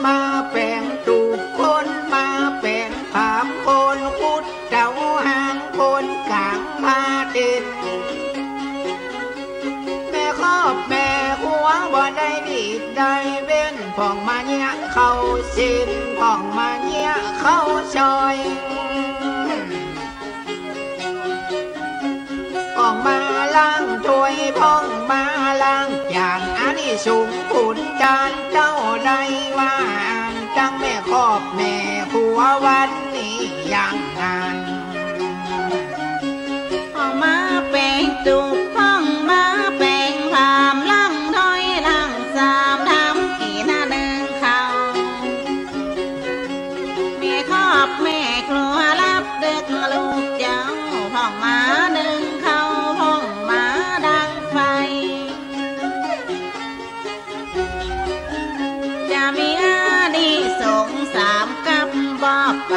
มาแปลงตูกคนมาแปลงภาพคนพุดเจ้าหางคนกลางพาเด่นแม่ครอบแม่หัวบ่ได้ดีได้เว้นพ่องมาเนี้ยเข้าสินพ่องมาเนี้ยเข้าซอยพ่องมาล้างถ้วยพ่องมาล้างอย่างอันนี้สูงขุนจานเจ้าใดว่าจังแม่ครอบแม่ผัววันนี้อย่างนั้นพ่องมาแปลงตูกพ่องมาแปลงพามลังถ้อยลังสามทำกี่หน้าหนึ่งเขาแม่ครอบแม่กลัวรับดึกลูกเจ้าพ่องมาหนึ่งเขาพ่องมาดังไฟจะมีอาดีสงสามกับบอกไป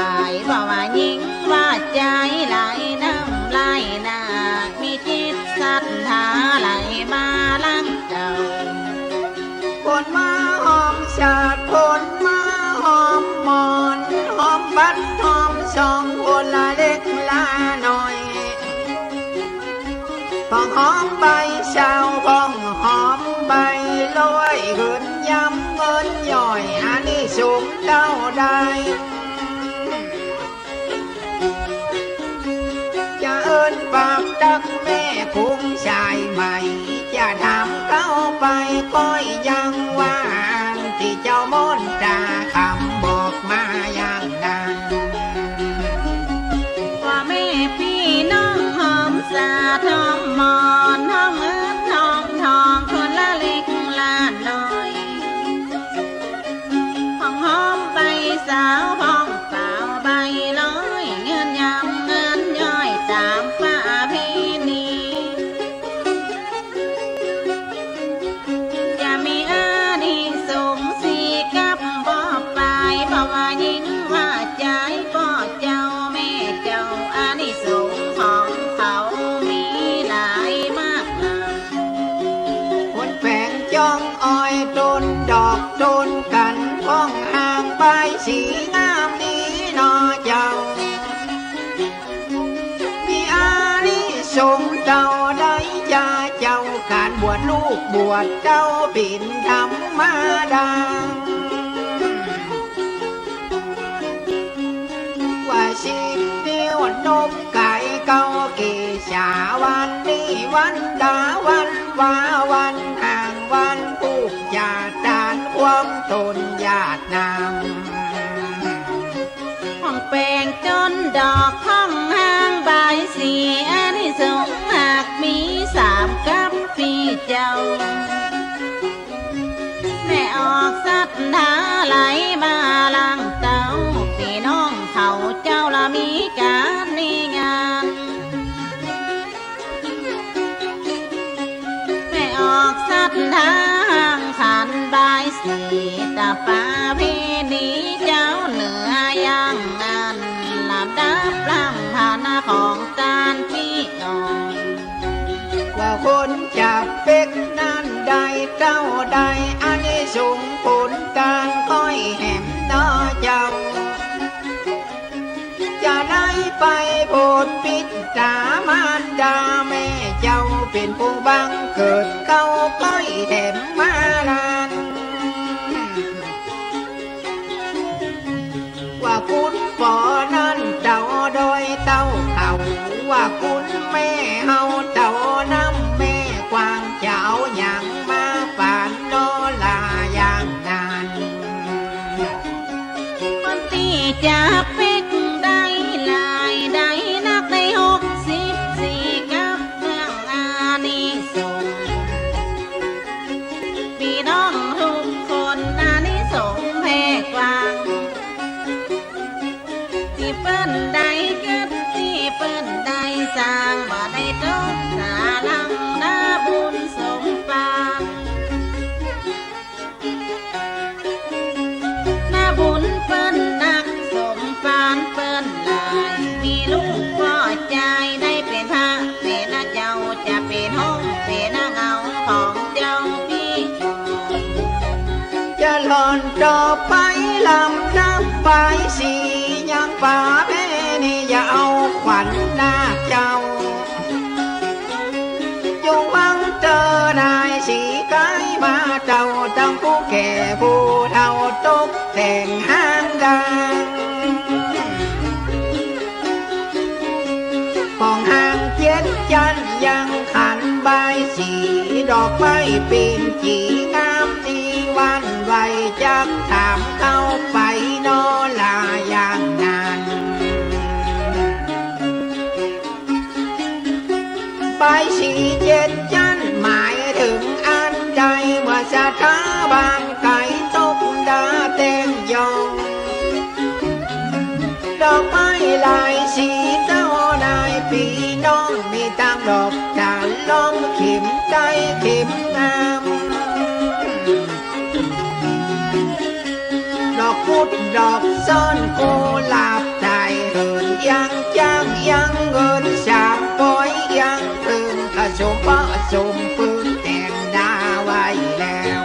บอกว่ายิ่งว่าใจไหลน้ำไหลหน้ามีจิตศรัทธาไหลมาลังเจ้าคนมาหอมชาติคนมาหอมมอนหอมบัดหอมสองคนละเล็กละน้อยพองหอมใบชาวพองหอมใบลอยเหินย้ำเงินย่อยอันนี้สูงเต้าได้จะเอิ้นปากดักแม่คุ้งชายใหม่จะทำเข้าไปก้อยยังว่าที่เจ้ามนตราคำบอกมาอย่างนั้นว่าแม่พี่น้องหอมสาทองมอนห้องเอิ้นทองทองคนละเล็กละน้อยห้องหอมใบสาวห้องเปล่าใบลอยเงินยำเงินย่อยตามป้าพี่นี้จะมีอาดีสงสีกับบ่ไปเพราะว่ายิ่งว่าใจบ่เจ้าแม่เจ้าอาดีสงของเขามีหลายมากมายคนแฝงจ้องอ้อยต้นดอกต้นกันพ้องห่างใบสีงามนี้นอเจ้ามีอานิสงส์เจ้าได้จะเจ้าการบวชลูกบวชเจ้าปิ่นธรรมดาว่าสิเดียวนมไก่เก้ากีชาวันนี้วันดาวันวาวันห่างวันผูกญาติดานความตนญาตินามห้องแปลงจนดอกห้องห้างใบสีอันนี้สงหากมีสามกับปีเจ้าแม่ออกสัตว์หาไหลมาลังเต้าพี่น้องเขาเจ้าละมีการมีงานแม่ออกสัตว์หาห่างขันใบสีตาป้าพี่นี้เจ้าเหนือย่างนั้นลำดับลำพานาของการพี่น้องว่าคนจับเป็กนั้นได้เจ้าได้อันนี้สูงผลการค่อยแหมนอเจ้าจะได้ไปโปรดปิดตามารดาแม่เจ้าเป็นผู้บังเกิดเขาค่อยแถมมาลานว่าคุณพ่อนั้นเจ้าโดยเต้าเขาว่าคุณแม่เฮาเจ้าน้ำแม่กวางเจ้าอย่างมาป่านโนลาอย่างนานคนที่จะเป็กได้ลายได้นักได้64กับเมืองอานิสงส์พี่น้องทุกคนอานิสงส์แพ่กวางที่เปิ้นได้เกิดที่เปิ้นได้สร้างบ่ได้ตกสาลังนาบุญสมปานนาบุญเปิ้นนักสมปานเปิ้นหลายมีลูกพ่อใจได้เป็นพระเป็นเจ้าจะเป็นห้องเป็นเงาของเจ้าพี่จะหล่อนต่อไป ลำนับไปสียังป่าเพนี่อย่าเอาขวัญหน้าเจ้าจงหวังเจอนายสีไก่มาเจ้าตั้งผู้แก่ผู้เฒ่าตกแต่งห้างดังมองห่างเจ็ดจันยังขันใบสีดอกไม้ปีนจีงามดีวันไวจักถามเข้าไปนอลาอย่างนานใบสีเจ็ดจันหมายถึงอันใดเมื่อสถาบันไก่ตกดาเต็งยองดอกไม้ลายสีเจ้านายพี่น้องมีตั้งดอกจานล้อมเข็มใจเข็มงามดอกพุดดอกซ่อนโกลาบใจเหินยังจ้างยังเงินสามปอยยังพึงกระสมปะสมปืนแต่งดาไว้แล้ว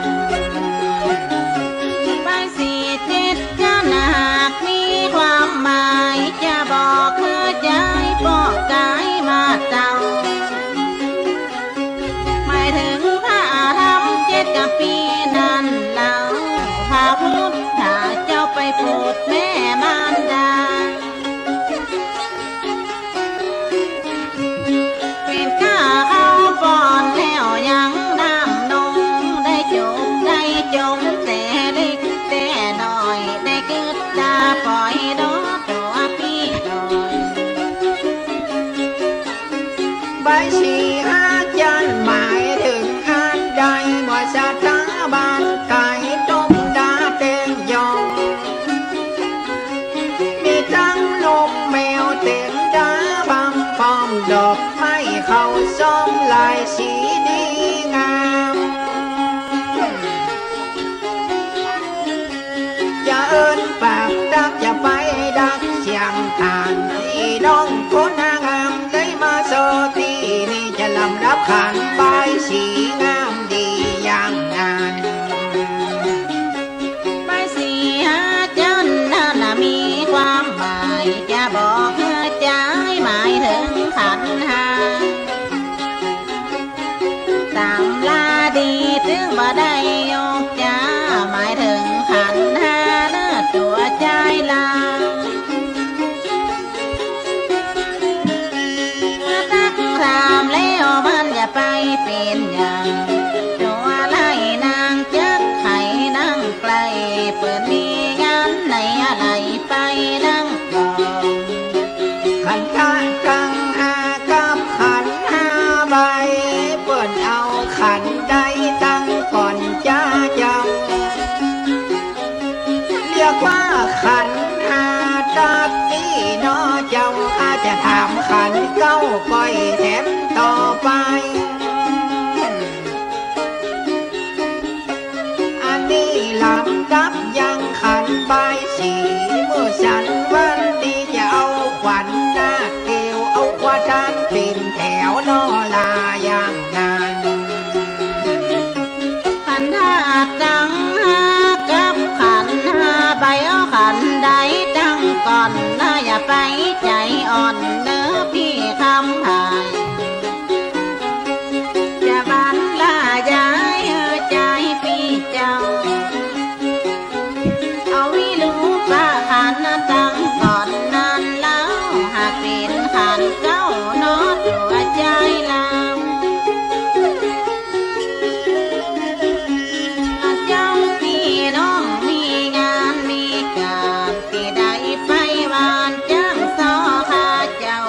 ใบสีเจ็ดจันหากมีความหมายจะบอกคือใจบอกกายมาเจ้าหมายถึงพระธรรมเจ็ดกับปีนั้นเล่าพระพุทธเจ้าไปโปรดแม่มารดาเป็นข้าเขาป้อนแล้วยังน้ำนงได้จบได้จงแต่เล็กแต่น้อยได้กึดตาปล่อยดอกตัวพี่น้อยใบสีห้าจันหมายถึงอันใดเมื่อสถาบันไก่ต้มดาเต็งยองมีทั้งนกแมวเต็งดาบำพร้อมดอกไม้เขาซ้อมลายสีดีงามอย่าเอิ้นปากดักอย่าไปดักเสียงทานอีน้องคนงามได้มาโซตีนี่จะลำรับขันใบสีงามดีอย่างงานใบสีห้าจันนั่นมีความหมายจะบอกใจหมายถึงขันหาตามลาดีถึงบ่ได้ยกจ้าหมายถึงขันหาเนื้อตัวใจลาเมื่อตักถามแล้วมันอย่าไปเป็นอย่างตัวไล่นางจักไข่นั่งไกลเปิดมีงานในอะไรไปนั่งก่อนขันตากังหากับขันหาใบเปิดเอาขันใดตั้งก่อนจ้าจำเรียกว่าขันหาตักที่นอเจ้าอาจจะถามขันเก้าก้อยแถมต่อไปอันนี้ลำดับยังขันใบสีเมื่อฉันวันดีจะเอาขวัญหน้าเกลวเอาขวาด้านเป็นแถวนอลาอย่างนานขันห้าจังหากับขันห้าใบเอาขันใดจังก่อนน่าอย่าไปใจอ่อนเนื้อพี่คำหายจะบันลาย้ายใจพี่เจ้าเอาวิลูป้าขันจังก่อนนั้นแล้วหากเป็นขันเก้านอตัวใจลำเจ้าพี่น้องมีงานมีการที่ใดไปวานจ้างซอข้าเจ้า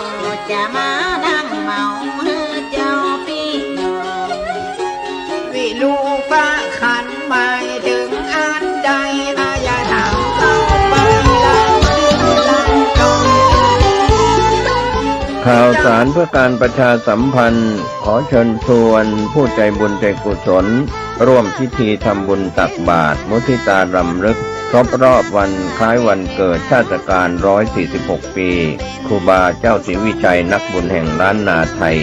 จะมานั่งเมาเจ้าพี่น้องวิลูฟ้าขันหมายถึงอันใดอาญาถามเข้าไปแล้วลังจงข่าวสารเพื่อการประชาสัมพันธ์ขอเชิญชวนผู้ใจบุญใจกุศลร่วมพิธีทำบุญตักบาตรมุทิตารำลึกครบรอบวันคล้ายวันเกิดชาติการ146 ปีครูบาเจ้าศรีวิชัยนักบุญแห่งล้านนาไทย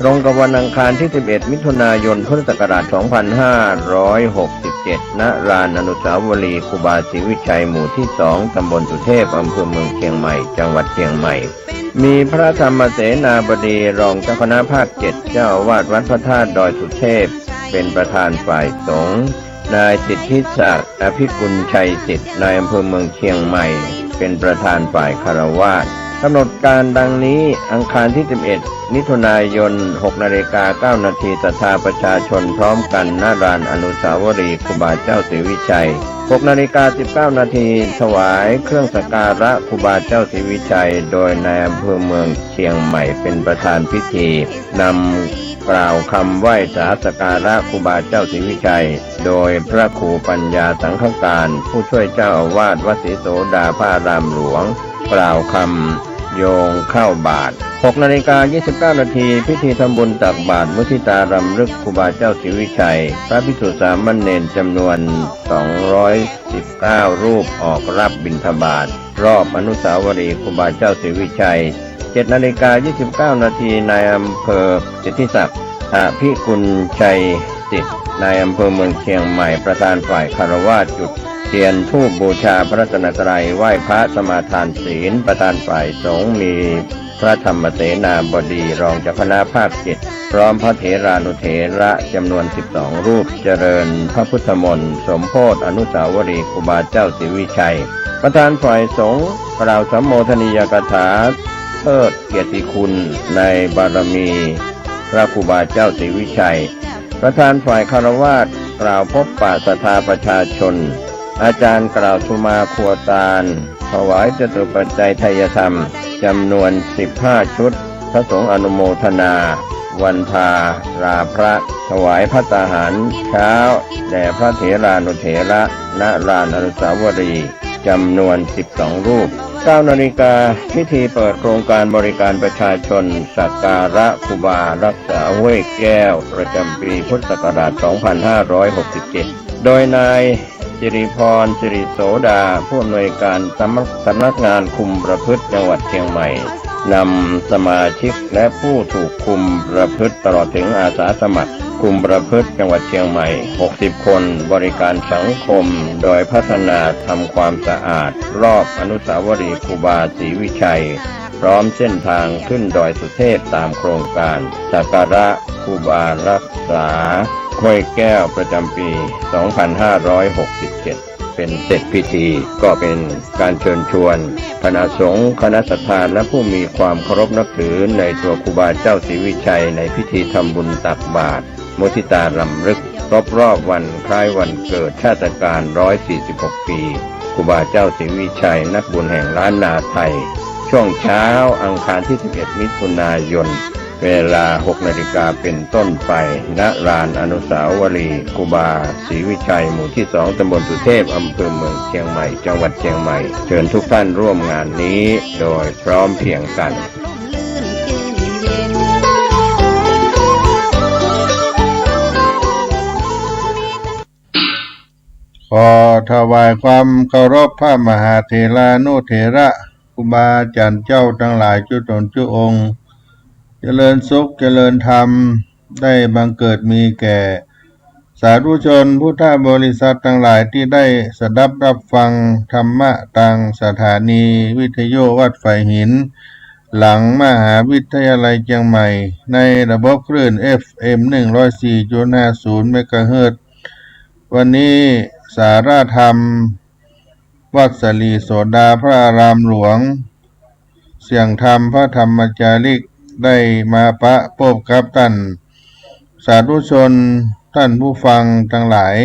ตรงกับวันอังคารที่ 11 มิถุนายน พุทธศักราช 2567 ณ ลานอนุสาวรีย์ครูบาศรีวิชัยหมู่ที่ 2 ตำบลสุเทพ อำเภอเมืองเชียงใหม่ จังหวัดเชียงใหม่ มีพระธรรมเสนาบดีรองเจ้าคณะภาค 7 เจ้าอาวาสวัดพระธาตุดอยสุเทพ เป็นประธานฝ่ายสงฆ์นายสิทธิศักดิ์อภิกุลชัยสิทธิ์นายอำเภอเมืองเชียงใหม่เป็นประธานฝ่ายคฤหัสถ์กำหนดการดังนี้อังคารที่ 11 มิถุนายน 6:09 น.ศรัทธาประชาชนพร้อมกันณ ลานอนุสาวรีย์ครูบาเจ้าศรีวิชัย 6:19 น.ถวายเครื่องสักการะครูบาเจ้าศรีวิชัยโดยนายอำเภอเมืองเชียงใหม่เป็นประธานพิธีนำกล่าวคำไหว้สาสักการะครูบาเจ้าศรีวิชัยโดยพระครูปัญญาสังฆการผู้ช่วยเจ้าอาวาสวัดศรีโสดาพระอารามหลวงกล่าวคำโยงเข้าบาตร 6:29 น.พิธีทำบุญตักบาตรมุทิตารำลึกครูบาเจ้าศรีวิชัยพระภิกษุสามเณรจำนวน219รูปออกรับบิณฑบาตรอบอนุสาวรีย์ครูบาเจ้าศรีวิชัย 7:29 น.นายอำเภอสิทธิศักดิ์อภิกุลชัยสิทธิ์นายอำเภอเมืองเชียงใหม่ประธานฝ่ายคฤหัสถ์จุดเทียนธูปบูชาพระรัตนตรัยไหว้พระสมาทานศีลประธานฝ่ายสงฆ์มีพระธรรมเสนาบดีรองเจ้าคณะภาค 7พร้อมพระเถรานุเถระจำนวน12รูปเจริญพระพุทธมนต์สมโภชอนุสาวรีย์ครูบาเจ้าศรีวิชัยประธานฝ่ายสงฆ์กล่าวสัมโมทนียกถาเทิดเกียรติคุณในบารมีพระครูบาเจ้าศรีวิชัยประธานฝ่ายคฤหัสถ์กล่าวพบปะศรัทธาประชาชนอาจารย์กล่าวสุมาครัวตาลถวายจตุปัจจัยไทยธรรมจำนวน15ชุดพระสงฆ์อนุโมทนาวันพาราพระถวายภัตตาหารเช้าแด่พระเถรานุเถระณ ลานอนุสาวรีย์จำนวน12รูป 9 นาฬิกาพิธีเปิดโครงการบริการประชาชนสักการะครูบารักษาห้วยแก้วประจำปีพุทธศักราช 2567 โดยนายสิริพรสิริโสดาผู้อำนวยการสำนักงานคุมประพฤติจังหวัดเชียงใหม่นำสมาชิกและผู้ถูกคุมประพฤติตลอดถึงอาสาสมัครคุมประพฤติจังหวัดเชียงใหม่60คนบริการสังคมโดยพัฒนาทำความสะอาดรอบอนุสาวรีย์ครูบาศรีวิชัยพร้อมเส้นทางขึ้นดอยสุเทพตามโครงการสักการะครูบารักษาห้วยแก้วประจำปี 2567 เป็นเสร็จพิธีก็เป็นการเชิญชวนคณะสงฆ์คณะศรัทธาและผู้มีความเคารพนับถือในตัวครูบาเจ้าศรีวิชัยในพิธีทำบุญตักบาตรมุทิตารำลึกครบรอบวันคล้ายวันเกิดชาติการ146 ปีครูบาเจ้าศรีวิชัยนักบุญแห่งล้านนาไทยช่วงเช้าอังคารที่ 11 มิถุนายนเวลา 6 นาฬิกาเป็นต้นไปณ ลานอนุสาวรีย์ครูบาศรีวิชัยหมู่ที่ 2 ตำบลสุเทพอำเภอเมืองเชียงใหม่จังหวัดเชียงใหม่เชิญทุกท่านร่วมงานนี้โดยพร้อมเพรียงกันขอถวายความเคารพพระมหาเถรานุเถระครูบาอาจารย์เจ้าทั้งหลายจุตนจุองค์เจริญสุขเจริญธรรมได้บังเกิดมีแก่สาธุชนพุทธบริษัททั้งหลายที่ได้สดับรับฟังธรรมะทางสถานีวิทยุวัดไฟหินหลังมหาวิทยาลัยเชียงใหม่ในระบบคลื่น FM 104.50 เมกะเฮิรตซ์วันนี้สาราธรรมวัดศรีโสดาพระอารามหลวงเสียงธรรมพระธรรมจาริกได้มาปะพบกับท่านสาธุชนท่านผู้ฟังทั้งหลาย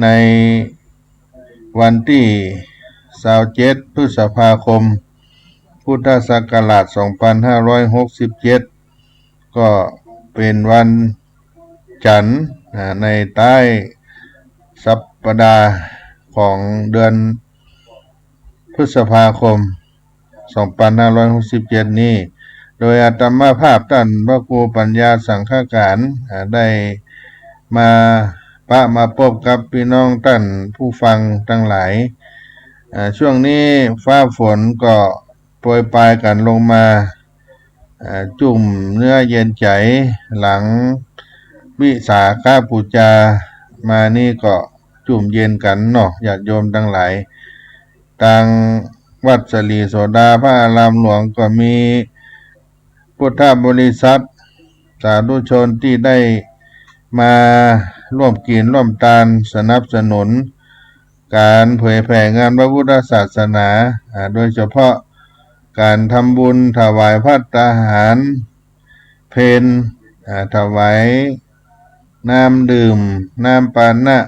ในวันที่27 พฤษภาคมพุทธศักราช 2567 ก็เป็นวันจันทร์ในใต้สัปดาห์ของเดือนพฤษภาคม 2567 นี้โดยอาตมาภาพท่านพระครูปัญญาสังฆการได้มาพบกับพี่น้องท่านผู้ฟังทั้งหลายช่วงนี้ฟ้าฝนก็โปรยปลายกันลงมา จุ่มเนื้อเย็นใจหลังวิสาขบูชามานี่ก็จุ่มเย็นกันเนาะญาติโยมทั้งหลายทางวัดสลีโสดาพระอารามหลวงก็มีพุทธบริษัทสาธุชนที่ได้มาร่วมกินร่วมทานสนับสนุนการเผยแผ่งานพระพุทธศาสนาโดยเฉพาะการทำบุญถวายภัตตาหารเพลถวายน้ำดื่มน้ำปานะ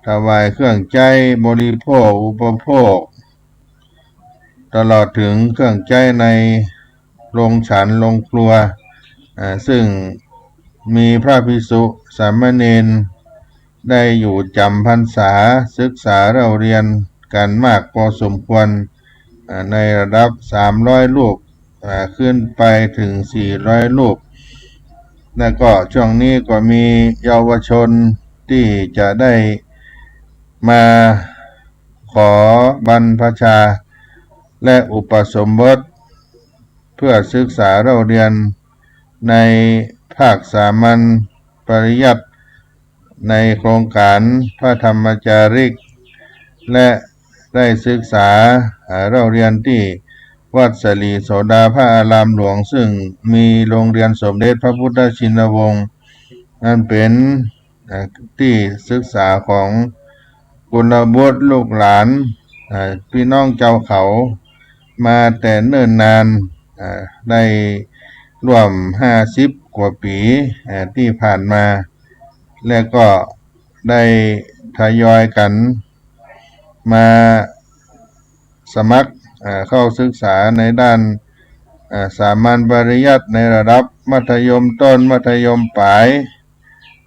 ถวายเครื่องใจบริโภคอุปโภคตลอดถึงเครื่องใจในโรงฉันโรงครัวซึ่งมีพระภิกษุสามเณรได้อยู่จำพรรษาศึกษาเราเรียนกันมากพอสมควรในระดับ300รูปขึ้นไปถึง400รูปแล้วก็ช่วงนี้ก็มีเยาวชนที่จะได้มาขอบรรพชาและอุปสมบทเพื่อศึกษาเราเรียนในภาคสามัญปริยัติในโครงการพระธรรมจาริกและได้ศึกษาเราเรียนที่วัดสลีโสดาพระอารามหลวงซึ่งมีโรงเรียนสมเด็จพระพุทธชินวงศ์นั่นเป็นที่ศึกษาของกุลบุตรลูกหลานพี่น้องเจ้าเขามาแต่เนิ่นนานได้ร่วม50 กว่าปีที่ผ่านมาและก็ได้ทยอยกันมาสมัครเข้าศึกษาในด้านสามัญปริยัติในระดับมัธยมต้นมัธยมปลาย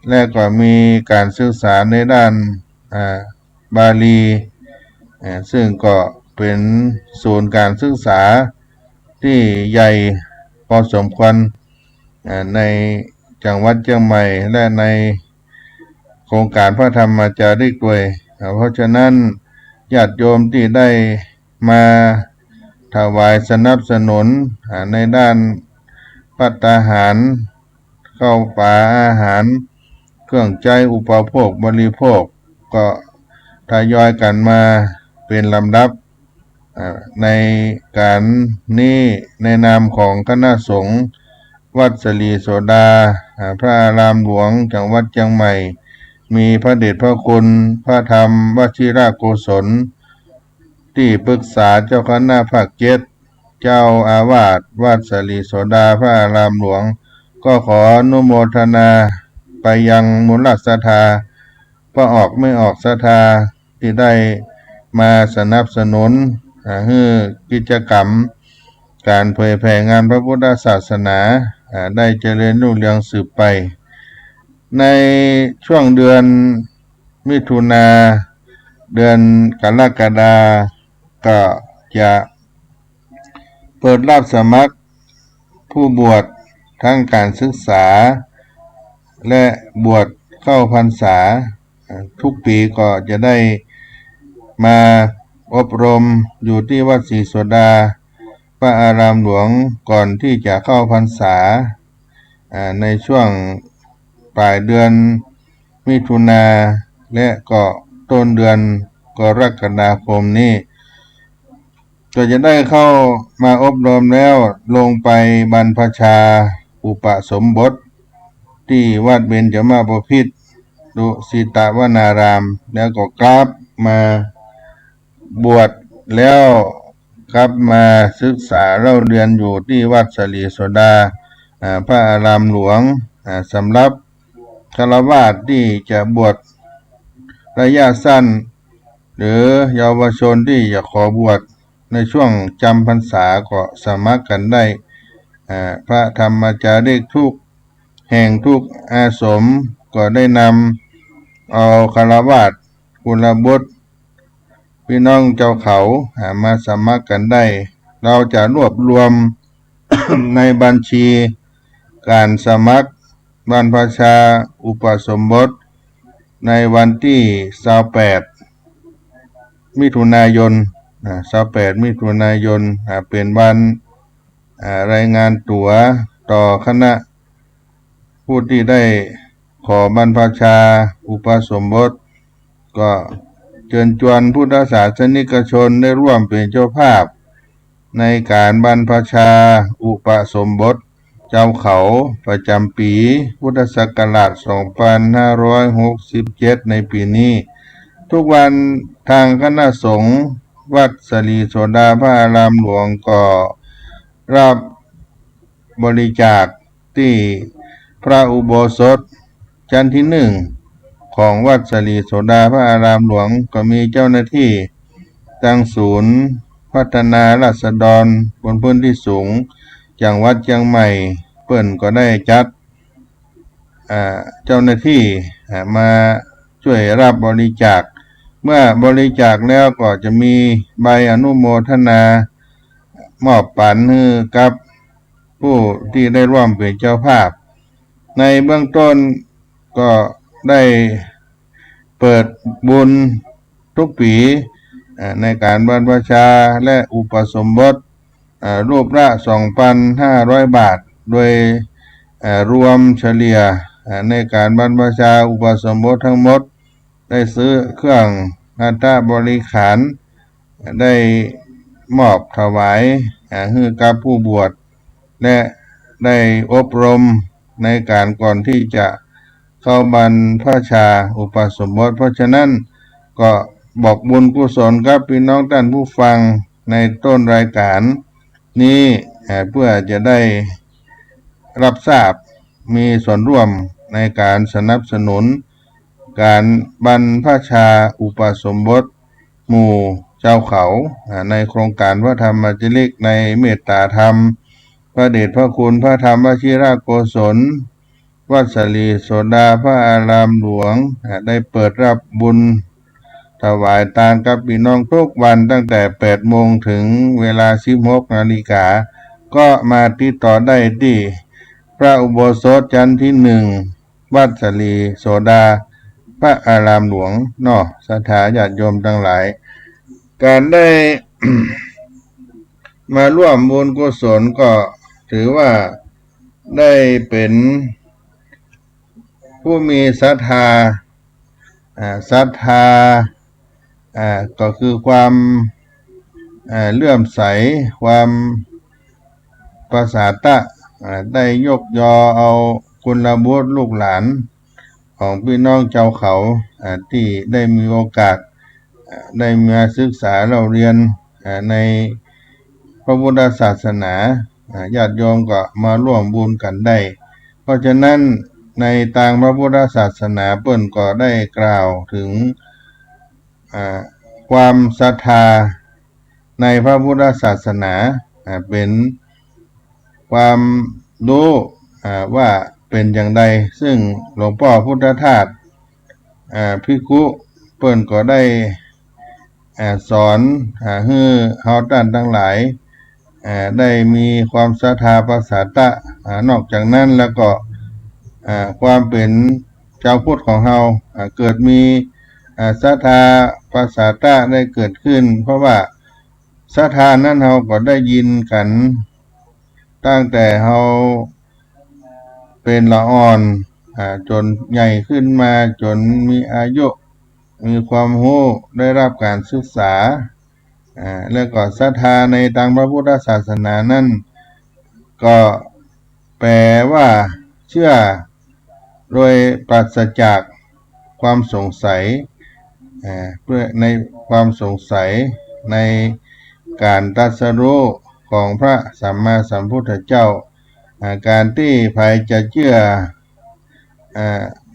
และก็มีการศึกษาในด้านบาลีซึ่งก็เป็นศูนย์การศึกษาที่ใหญ่พอสมควรในจังหวัดเชียงใหม่และในโครงการพระธรรมจาริกด้วยเพราะฉะนั้นญาติโยมที่ได้มาถวายสนับสนุนในด้านภัตตาหารข้าวปลาอาหารเครื่องใจอุปโภคบริโภคก็ทยอยกันมาเป็นลำดับในการนี้ในนามของคณะสงฆ์วัดสลีโสดาพระอารามหลวงจังหวัดเชียงใหม่มีพระเดชพระคุณพระธรรมวชิรโกศลที่ปรึกษาเจ้าคณะภาค7เจ้าอาวาสวัดสลีโสดาพระอารามหลวงก็ขออนุโมทนาไปยังมูลศรัทธาก็ออกไม่ออกศรัทธาที่ได้มาสนับสนุนให้กิจกรรมการเผยแผ่งานพระพุทธศาสนาได้เจริญรุ่งเรืองสืบไปในช่วงเดือนมิถุนาเดือนกรกฎาก็จะเปิดรับสมัครผู้บวชทั้งการศึกษาและบวชเข้าพรรษาทุกปีก็จะได้มาอบรมอยู่ที่วัดศรีโสดาพระอารามหลวงก่อนที่จะเข้าพรรษาในช่วงปลายเดือนมิถุนาและก็ต้นเดือนกรกฎาคมนี้ก็จะได้เข้ามาอบรมแล้วลงไปบรรพชาอุปสมบทที่วัดเบญจมาบพิตรดุสิตวนารามแล้วก็กลับมาบวชแล้วกลับมาศึกษาเล่าเรียนอยู่ที่วัดสลีโสดาพระอารามหลวงสำหรับฆราวาสที่จะบวชระยะสั้นหรือเยาวชนที่จะขอบวชในช่วงจำพรรษาก็สามารถกันได้พระธรรมจาริกทุกแห่งทุกอาสมก็ได้นำเอาฆราวาสกุลบุตรพี่น้องเจ้าเขามาสมัครกันได้เราจะรวบรวม ในบัญชีการสมัครบรรพชาอุปสมบทในวันที่28 มิถุนายน28 มิถุนายนเป็นวัน รายงานตัวต่อคณะผู้ที่ได้ขอบรรพชาอุปสมบทก็เชิญชวนพุทธศาสนิกชนได้ร่วมเป็นเจ้าภาพในการบรรพชาอุปสมบทเจ้าเขาประจำปีพุทธศักราช 2567 ในปีนี้ ทุกวันทางคณะสงฆ์วัดสลีโสดาพระอารามหลวงก็รับบริจาคที่พระอุโบสถชั้นที่หนึ่งของวัดสลีโสดาพระอารามหลวงก็มีเจ้าหน้าที่ตั้งศูนย์พัฒนาราษฎรบนพื้นที่สูงจังหวัดเชียงใหม่เปิ้นก็ได้จัดเจ้าหน้าที่มาช่วยรับบริจาคเมื่อบริจาคแล้วก็จะมีใบอนุโมทนามอบปันให้กับผู้ที่ได้ร่วมเป็นเจ้าภาพในเบื้องต้นก็ได้เปิดบุญทุกปีในการบรรพชาและอุปสมบทรูปละ 2,500 บาทโดยรวมเฉลี่ยในการบรรพชาอุปสมบททั้งหมดได้ซื้อเครื่องหัตถบริขารได้มอบถวายให้กับผู้บวชและได้อบรมในการก่อนที่จะเข้าบรรพชาอุปสมบทเพราะฉะนั้นก็บอกบุญกุศลกับพี่น้องท่านผู้ฟังในต้นรายการนี้เพื่อจะได้รับทราบมีส่วนร่วมในการสนับสนุนการบรรพชาอุปสมบทหมู่เจ้าเขาในโครงการพระธรรมจริกในเมตตาธรรมพระเดชพระคุณพระธรรมวชิรโกศลวัดสลีโสดาพระอารามหลวงได้เปิดรับบุญถวายทานกับพี่น้องทุกวันตั้งแต่ 8 โมงถึงเวลา 16 นาฬิกาก็มาติดต่อได้ที่พระอุโบสถชั้นที่หนึ่งวัดสลีโสดาพระอารามหลวงศรัทธาญาติโยมทั้งหลายการได้ มาร่วมบุญกุศลก็ถือว่าได้เป็นผู้มีศรัทธาก็คือความเลื่อมใสความประสาทะได้ยกยอเอาคุณบุตรลูกหลานของพี่น้องเจ้าเขาที่ได้มีโอกาสได้มาศึกษาเราเรียนในพระพุทธศาสนาญาติโยมก็มาร่วมบุญกันได้เพราะฉะนั้นในทางพระพุทธศาสนาเปิ้นก็ได้กล่าวถึงความศรัทธาในพระพุทธศาสนาเป็นความรู้ว่าเป็นอย่างไรซึ่งหลวงพ่อพุทธทาสภิกขุเปิ้นก็ได้สอนให้เฮาท่านทั้งหลายได้มีความศรัทธาประสาทะนอกจากนั้นแล้วก็ความเป็นชาวพุทธของเราเกิดมีศรัทธาประสาทะได้เกิดขึ้นเพราะว่าศรัทธานั้นเราก็ได้ยินกันตั้งแต่เราเป็นละอ่อนจนใหญ่ขึ้นมาจนมีอายุมีความรู้ได้รับการศึกษาแล้วก็ศรัทธาในทางพระพุทธศาสนานั้นก็แปลว่าเชื่อโดยปราศจากความสงสัยเพื่อในความสงสัยในการตรัสรู้ของพระสัมมาสัมพุทธเจ้าการที่ใครจะเชื่อ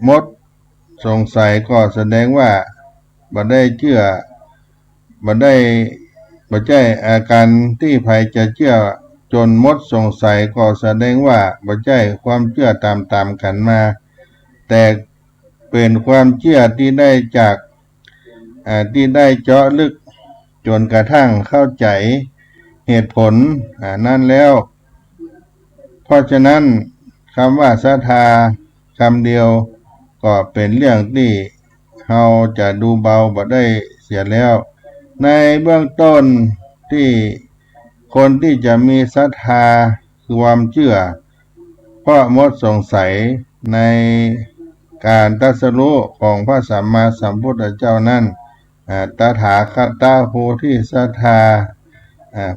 มดสงสัยก็แสดงว่าบ่ได้เชื่อบ่ใช่อาการที่ใครจะเชื่อจนมดสงสัยก็แสดงว่าบ่ใช่ความเชื่อตามกันมาแต่เป็นความเชื่อที่ได้จากที่ได้เจาะลึกจนกระทั่งเข้าใจเหตุผลนั่นแล้วเพราะฉะนั้นคำว่าศรัทธาคำเดียวก็เป็นเรื่องที่เราจะดูเบาบ่ได้เสียแล้วในเบื้องต้นที่ข คนที่จะมีศรัทธาคือความเชื่อเพราะหมดสงสัยในการตรัสรู้ของพระสัมมาสัมพุทธเจ้านั้นตถาคตผู้ที่ศรัทธา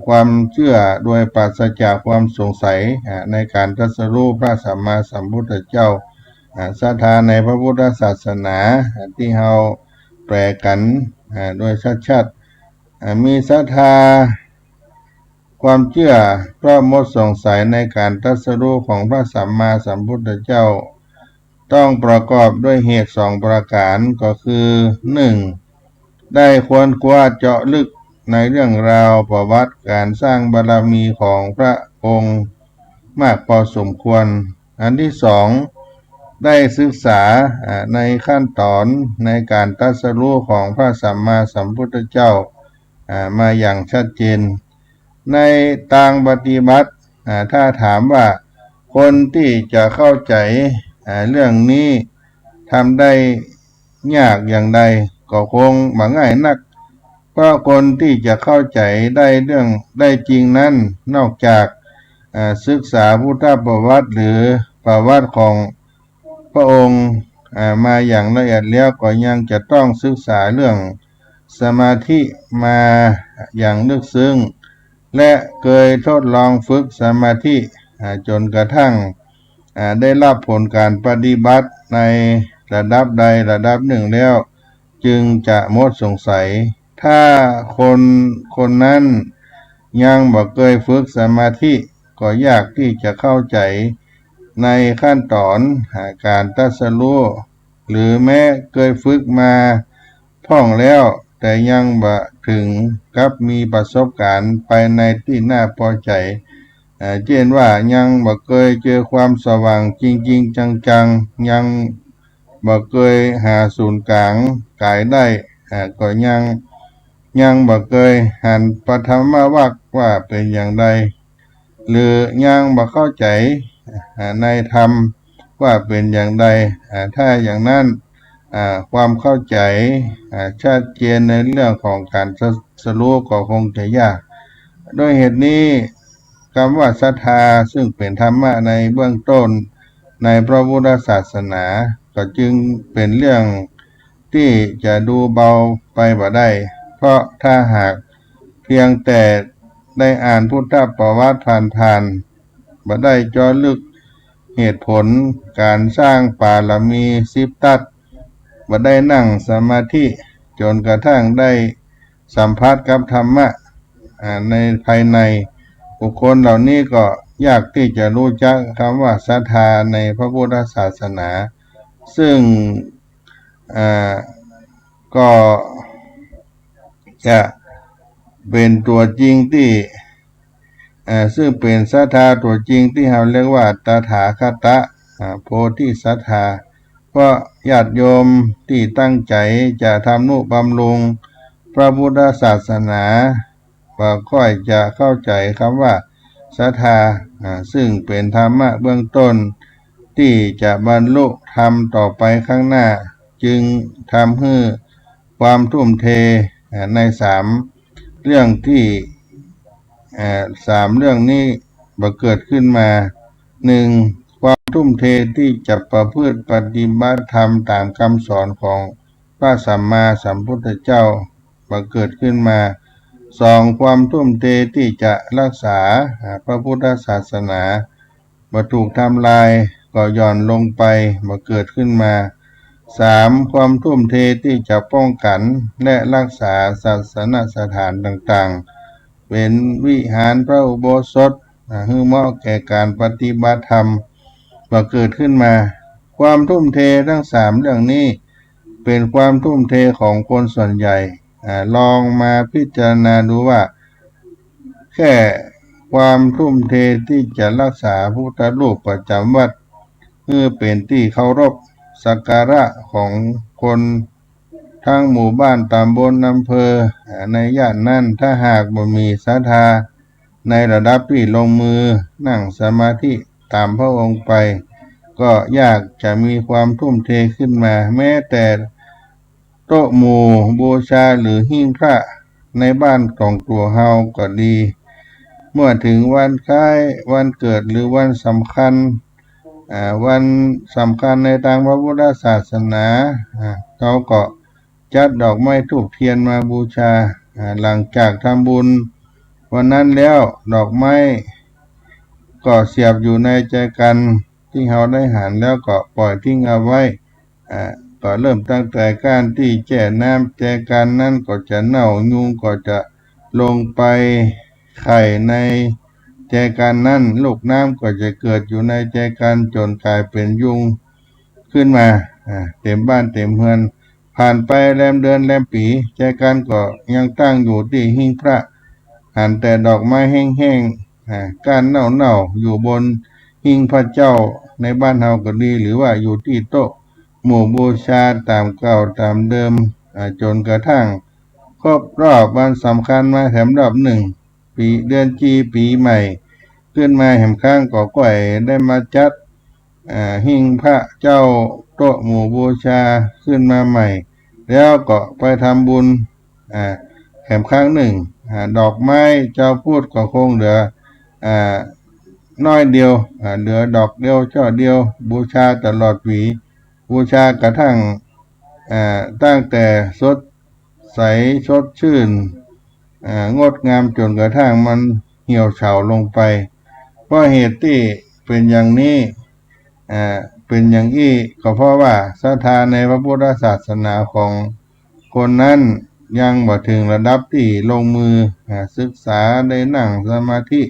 ความเชื่อโดยปราศจากความสงสัยในการตรัสรู้พระสัมมาสัมพุทธเจ้าศรัทธาในพระพุทธศาสนาที่เราแปลกันโดยชัดๆมีศรัทธาความเชื่อเพราะหมดสงสัยในการตรัสรู้ของพระสัมมาสัมพุทธเจ้าต้องประกอบด้วยเหตุ2ประการก็คือ 1. ได้ควรคว้าเจาะลึกในเรื่องราวประวัติการสร้างบารมีของพระองค์มากพอสมควรอันที่ 2. ได้ศึกษาในขั้นตอนในการตรัสรู้ของพระสัมมาสัมพุทธเจ้ามาอย่างชัดเจนในทางปฏิบัติถ้าถามว่าคนที่จะเข้าใจเรื่องนี้ทำได้ยากอย่างใดก็คงบ่ง่ายนักเพราะคนที่จะเข้าใจได้เรื่องได้จริงนั้นนอกจากศึกษาพุทธประวัติหรือประวัติของพระองค์มาอย่างละเอียดแล้วก็ยังจะต้องศึกษาเรื่องสมาธิมาอย่างลึกซึ้งและเคยทดลองฝึกสมาธิจนกระทั่งได้รับผลการปฏิบัติในระดับใดระดับหนึ่งแล้วจึงจะหมดสงสัยถ้าคนนั้นยังบ่เคยฝึกสมาธิก็ยากที่จะเข้าใจในขั้นตอนการตรัสรู้หรือแม้เคยฝึกมาท่องแล้วแต่ยังบ่ถึงกับมีประสบการณ์ไปในที่น่าพอใจเช่นว่ายังบ่เคยเจอความสว่างจริงๆจังๆยังบ่เคยหาศูนย์กลางกายได้ก็ยังบ่เคยหันปฐมวรรคว่าเป็นอย่างไรหรือยังบ่เข้าใจในธรรมว่าเป็นอย่างไรถ้าอย่างนั้นความเข้าใจชัดเจนในเรื่องของการตรัสรู้ก็คงจะยากด้วยเหตุนี้คำว่าศรัทธาซึ่งเป็นธรรมะในเบื้องต้นในพระพุทธศาสนาก็จึงเป็นเรื่องที่จะดูเบาไปบ่ได้เพราะถ้าหากเพียงแต่ได้อ่านพุทธประวัติผ่านๆบ่ได้เจาะลึกเหตุผลการสร้างบารมี10ทัศบ่ได้นั่งสมาธิจนกระทั่งได้สัมผัสกับธรรมะในภายในบุคคลเหล่านี้ก็ยากที่จะรู้จักคำว่าศรัทธาในพระพุทธศาสนาซึ่งก็จะเป็นตัวจริงที่ซึ่งเป็นศรัทธาตัวจริงที่เราเรียกว่าตถาคตโพธิศรัทธาเพราะญาติโยมที่ตั้งใจจะทำนุบำรุงพระพุทธศาสนาก็ค่อยจะเข้าใจคำว่าศรัทธาซึ่งเป็นธรรมะเบื้องต้นที่จะบรรลุธรรมต่อไปข้างหน้าจึงทำให้ความทุ่มเทใน3เรื่องที่3เรื่องนี้บังเกิดขึ้นมา 1. ความทุ่มเทที่จะประพฤติปฏิบัติธรรมตามคำสอนของพระสัมมาสัมพุทธเจ้าบังเกิดขึ้นมา 2. ความทุ่มเทที่จะรักษาพระพุทธศาสนาบ่ถูกทำลายก็หย่อนลงไปบังเกิดขึ้นมา 3. ความทุ่มเทที่จะป้องกันและรักษาศาสนสถานต่างๆเป็นวิหารพระอุโบสถให้เหมาะแก่การปฏิบัติธรรมบังเกิดขึ้นมาความทุ่มเททั้ง3เรื่องนี้เป็นความทุ่มเทของคนส่วนใหญ่ลองมาพิจารณาดูว่าแค่ความทุ่มเทที่จะรักษาพุทธรูปประจำวัดเพื่อเป็นที่เคารพสักการะของคนทั้งหมู่บ้านตำบลอำเภอในย่านนั้นถ้าหากบ่มีศรัทธาในระดับที่ลงมือนั่งสมาธิตามพระองค์ไปก็ยากจะมีความทุ่มเทขึ้นมาแม้แต่โต๊ะหมู่บูชาหรือหิ้งพระในบ้านของตัวเฮาก็ดี เมื่อถึงวันคล้ายวันเกิดหรือวันสำคัญวันสำคัญในทางพระพุทธศาสนาเขาก็จัดดอกไม้ธูปเทียนมาบูชาหลังจากทำบุญวันนั้นแล้วดอกไม้ก็เสียบอยู่ในแจกันที่เขาได้หันแล้วก็ปล่อยทิ้งเอาไว้ก็เริ่มตั้งแต่การที่แช่น้ำแจกันนั้นก็จะเน่ายุงก็จะลงไปไข่ในแจกันนั้นลูกน้ำก็จะเกิดอยู่ในแจกันจนกลายเป็นยุงขึ้นมาเต็มบ้านเต็มเมืองผ่านไปแรมเดือนแรมปีแจกันก็ยังตั้งอยู่ที่หิ้งพระหันแต่ดอกไม้แห้งๆก้านเน่าๆอยู่บนหิ้งพระเจ้าในบ้านเฮาก็ดีหรือว่าอยู่ที่โต๊ะหมู่บูชาตามเก่าตามเดิมจนกระทั่งครบรอบวันสำคัญมาแถมรอบหนึ่งปีเดือนจีปีใหม่ขึ้นมาแหมข้างก็ก่อยได้มาจัดหิ้งพระเจ้าโต๊ะหมู่บูชาขึ้นมาใหม่แล้วก็ไปทำบุญแถมข้างหนึ่งดอกไม้เจ้าพูดก็คงเหลือน้อยเดียวเหลือดอกเดียวช่อเดียวบูชาตลอดปีบูชากระทั่งตั้งแต่สดใสสดชื่นงดงามจนกระทั่งมันเหี่ยวเฉาลงไปเพราะเหตุที่เป็นอย่างนี้เป็นอย่างนี้ก็เพราะว่าศรัทธาในพระพุทธศาสนาของคนนั้นยังบ่ถึงระดับที่ลงมือศึกษาได้นั่งสมาธิ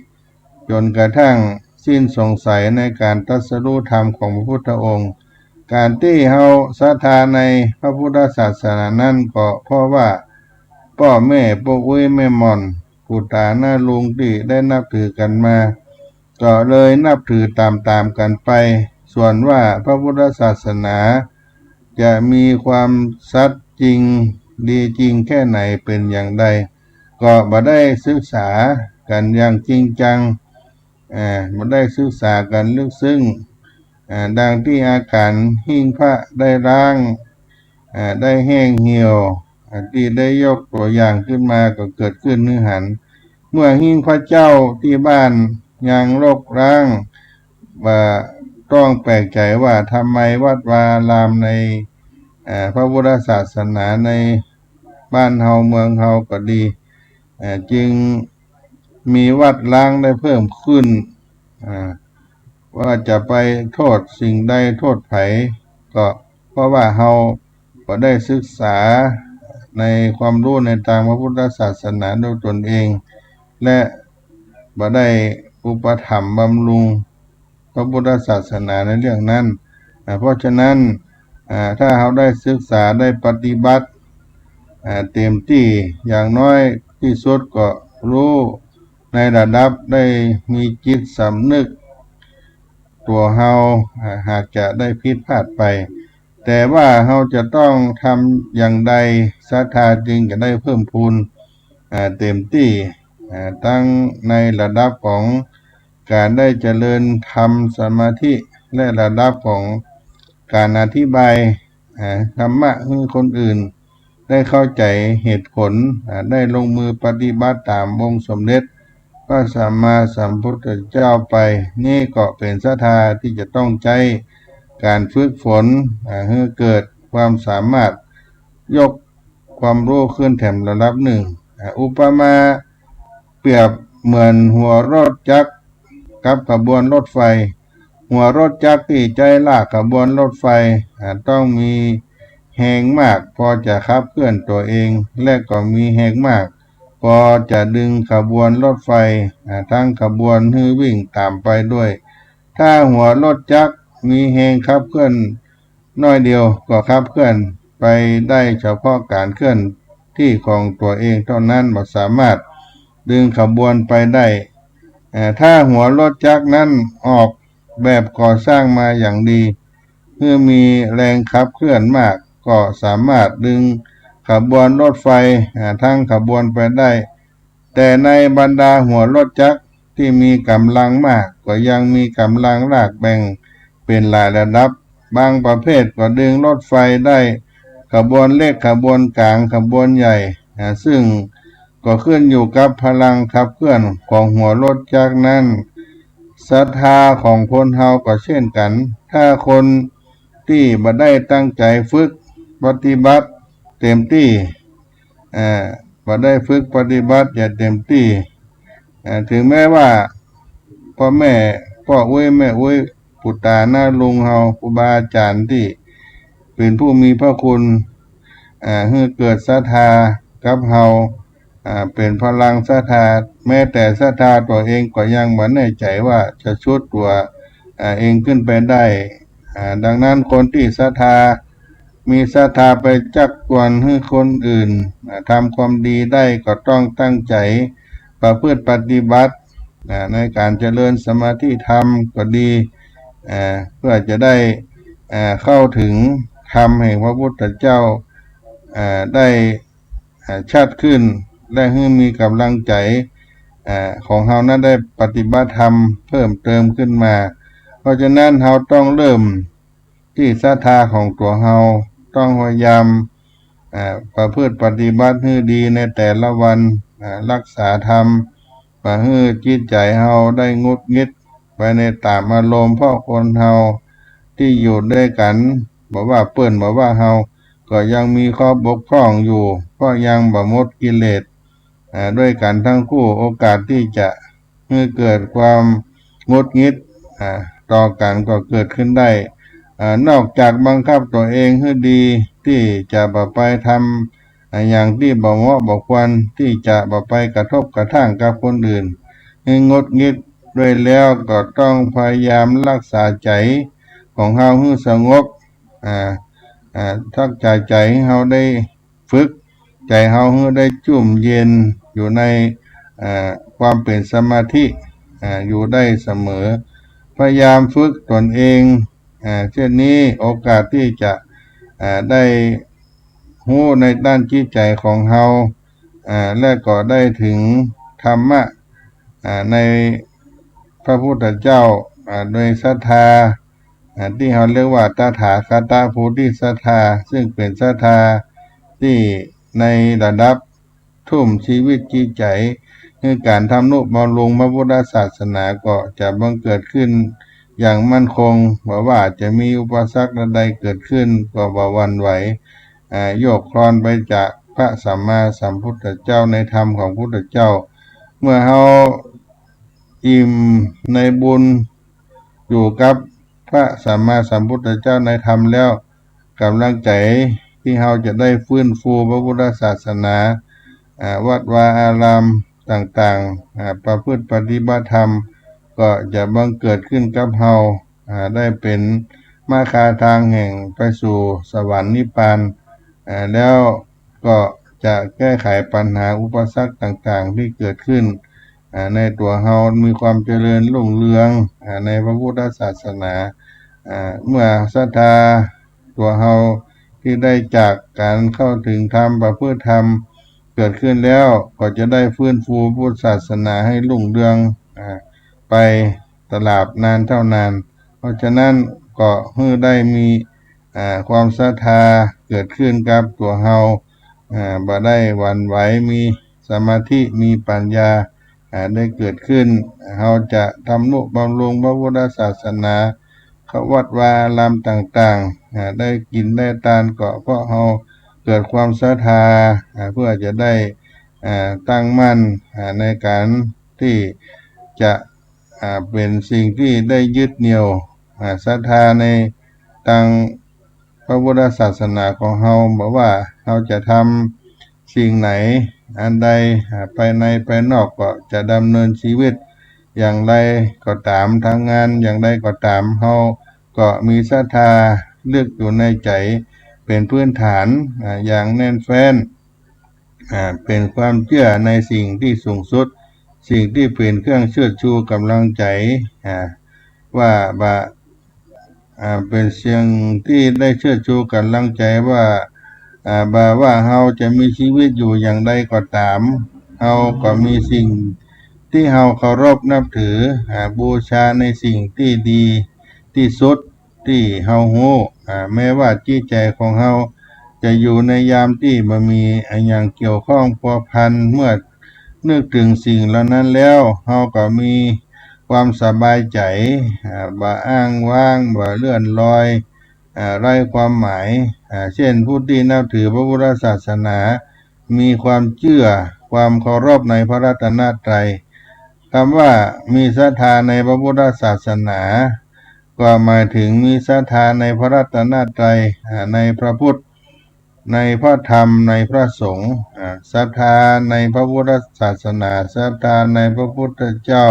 จนกระทั่งสิ้นสงสัยในการตรัสรู้ธรรมของพระพุทธองค์การที่เฮาศรัทธาในพระพุทธศาสนานั้นก็เพราะว่าพ่อแม่ปู่อุ้ยแม่หม่อนปู่ตาหน้าลุงที่ได้นับถือกันมาก็เลยนับถือตามกันไปส่วนว่าพระพุทธศาสนาจะมีความสัตย์จริงดีจริงแค่ไหนเป็นอย่างใดก็บ่ได้ศึกษากันอย่างจริงจังบ่ได้ศึกษากันลึกซึ้งดังที่อาการหิ้งพระได้ร้างได้แห้งเหี่ยวที่ได้ยกตัวอย่างขึ้นมาก็เกิดขึ้นนึหันเมื่อหิ้งพระเจ้าที่บ้านยังรกร้างว่าต้องแปลกใจว่าทำไมวัดวาอารามในพระพุทธศาสนาในบ้านเฮาเมืองเฮาก็ดีจึงมีวัดล้างได้เพิ่มขึ้นว่าจะไปโทษสิ่งใดโทษไผก็เพราะว่าเฮาก็ได้ศึกษาในความรู้ในทางพระพุทธศาสนาด้วยตนเองและบ่ได้อุปถัมภ์บำรุงพระพุทธศาสนาในเรื่องนั้นเพราะฉะนั้นถ้าเราได้ศึกษาได้ปฏิบัติเต็มที่อย่างน้อยที่สุดก็รู้ในระดับได้มีจิตสำนึกตัวเฮาหากจะได้ผิดพลาดไปแต่ว่าเราจะต้องทำอย่างใดศรัทธาจึงจะได้เพิ่มพูนเต็มที่ตั้งในระดับของการได้เจริญธรรมสมาธิและระดับของการอธิบายธรรมะให้คนอื่นได้เข้าใจเหตุผลได้ลงมือปฏิบัติตามองค์สมเด็จพระสัมมาสัมพุทธเจ้าไปนี่ก็เป็นศรัทธาที่จะต้องใจการฝึกฝนให้เกิดความสามารถยกความรู้ขึ้นแถมระดับหนึ่งอุปมาเปรียบเหมือนหัวรถจักรกับขบวนรถไฟหัวรถจักรที่ใจลากขบวนรถไฟต้องมีแรงมากพอจะขับเคลื่อนตัวเองและก็มีแรงมากพอจะดึงขบวนรถไฟทั้งขบวนให้วิ่งตามไปด้วยถ้าหัวรถจักรมีแรงขับเคลื่อนน้อยเดียวก็ขับเคลื่อนไปได้เฉพาะการเคลื่อนที่ของตัวเองเท่านั้นบ่สามารถดึงขบวนไปได้ถ้าหัวรถจักรนั้นออกแบบก่อสร้างมาอย่างดีเมื่อมีแรงขับเคลื่อนมากก็สามารถดึงขบวนรถไฟทั้งขบวนไปได้แต่ในบรรดาหัวรถจักรที่มีกำลังมากก็ยังมีกำลังลากแบ่งเป็นหลายระดับบางประเภทก็ดึงรถไฟได้ขบวนเล็กขบวนกลางขบวนใหญ่ซึ่ง ก็ขึ้นอยู่กับพลังขับเคลื่อนของหัวรถจักรนั้นศรัทธาของคนเฮาก็เช่นกันถ้าคนที่บ่ได้ตั้งใจฝึกปฏิบัติเต็มที่บ่ได้ฝึกปฏิบัติอย่างเต็มที่ถึงแม้ว่าพ่อแม่พ่ออุ้ยแม่อุ้ยปู่ตาน้าลุงเฮาครูบาอาจารย์ที่เป็นผู้มีพระคุณให้เกิดศรัทธากับเฮาเป็นพลังศรัทธาแม้แต่ศรัทธาตัวเองก็ยังบ่แน่ใจว่าจะชุดตัวเองขึ้นไปได้ดังนั้นคนที่ศรัทธามีศรัทธาไปจักกวนให้คนอื่นทำความดีได้ก็ต้องตั้งใจประพฤติปฏิบัติในการเจริญสมาธิธรรมก็ดีเพื่อจะได้เข้าถึงธรรมแห่งพระพุทธเจ้าได้ชัดขึ้นและให้มีกำลังใจของเฮานั้นได้ปฏิบัติธรรมเพิ่มเติมขึ้นมาเพราะฉะนั้นเฮาต้องเริ่มที่ศรัทธาของตัวเฮาต้องพยายามประพฤติปฏิบัติให้ดีในแต่ละวันรักษาธรรมให้จิตใจเฮาได้งดงิดไปในตามอารมณ์เพราะคนเฮาที่อยู่ด้วยกันบอกว่าเปิ้นบอกว่าเฮาก็ยังมีข้อบกพร่องอยู่เพราะยังบ่หมดกิเลสด้วยกันทั้งคู่โอกาสที่จะให้เกิดความงดงิดต่อกันก็เกิดขึ้นได้นอกจากบังคับตัวเองให้ดีที่จะบ่ไปทำอย่างที่บ่เหมาะบ่ควรที่จะบ่ไปกระทบกระทั่งกับคนอื่นให้งดงิดด้วยแล้วก็ต้องพยายามรักษาใจของเฮาให้สงบทักใจให้เฮาได้ฝึกใจเฮาให้ได้จุ่มเย็นอยู่ในความเป็นสมาธิอยู่ได้เสมอพยายามฝึกตนเองเช่นนี้โอกาสที่จะได้รู้ในด้านจิตใจของเฮาและก็ได้ถึงธรรมะในพระพุทธเจ้าโดยศรัทธาที่เขาเรียกว่าตถาคตโพธิศรัทธาซึ่งเป็นศรัทธาที่ในระดับทุ่มชีวิตจิตใจคือการทำนุบำรุงพระพุทธศาสนาก็จะบังเกิดขึ้นอย่างมั่นคงว่าจะมีอุปสรรคใดเกิดขึ้นก็บ่หวั่นไหวโยกคลอนไปจากพระสัมมาสัมพุทธเจ้าในธรรมของพุทธเจ้าเมื่อเฮาอิ่มในบุญอยู่กับพระสัมมาสัมพุทธเจ้าในธรรมแล้วกำลังใจที่เฮาจะได้ฟื้นฟูพระพุทธศาสนาวัดวาอารามต่างๆประพฤติปฏิบัติธรรมก็จะบังเกิดขึ้นกับเฮาได้เป็นมาคาทางแห่งไปสู่สวรรค์นิพพานแล้วก็จะแก้ไขปัญหาอุปสรรคต่างๆที่เกิดขึ้นในตัวเฮามีความเจริญรุ่งเรืองในพระพุทธศาสนาเมื่อศรัทธาตัวเฮาที่ได้จากการเข้าถึงธรรมประพฤติธรรมเกิดขึ้นแล้วก็จะได้ฟื้นฟูพุทธศาสนาให้รุ่งเรืองไปตลอดนานเท่านานเพราะฉะนั้นก็ให้ได้มีความศรัทธาเกิดขึ้นกับตัวเฮาบ่ได้หวั่นไหวมีสมาธิมีปัญญาได้เกิดขึ้นเฮาจะทำนุบำรุงพระพุทธศาสนาเข้าวัดวาอารามต่างๆได้กินได้ทานก็เพราะเฮาเกิดความศรัทธาเพื่อจะได้ตั้งมั่นในการที่จะเป็นสิ่งที่ได้ยึดเหนี่ยวศรัทธาในทางพระพุทธศาสนาของเฮาบอกว่าเฮาจะทำสิ่งไหนอันใดไปในไปนอกก็จะดำเนินชีวิตอย่างไรก็ตามทางงานอย่างไรก็ตามเฮาก็มีศรัทธาลึกอยู่ในใจเป็นพื้นฐานอย่างแน่นแฟ้นเป็นความเชื่อในสิ่งที่สูงสุดสิ่งที่เป็นเครื่องเชิดชูกำลังใจว่าเป็นเสียงที่ได้เชิดชูกำลังใจว่าว่าเฮาจะมีชีวิตอยู่อย่างใดก็ตามเฮาก็มีสิ่งที่เฮาเคารพนับถือบูชาในสิ่งที่ดีที่สุดที่เฮาฮู้แม้ว่าจิตใจของเฮาจะอยู่ในยามที่บ่มีอย่างเกี่ยวข้องพัวพันเมื่อ นึกถึงสิ่งเหล่านั้นแล้วเฮาก็มีความสบายใจบ่อ้างว้างบ่เลื่อนลอยไร้ความหมายเช่นผู้ที่นับถือพระพุทธศาสนามีความเชื่อความเคารพในพระรัตนตรัยคำว่ามีศรัทธาในพระพุทธศาสนาก็หมายถึงมีศรัทธาในพระรัตนตรัยในพระพุทธในพระธรรมในพระสงฆ์ศรัทธาในพระพุทธศาสนาศรัทธาในพระพุทธเจ้า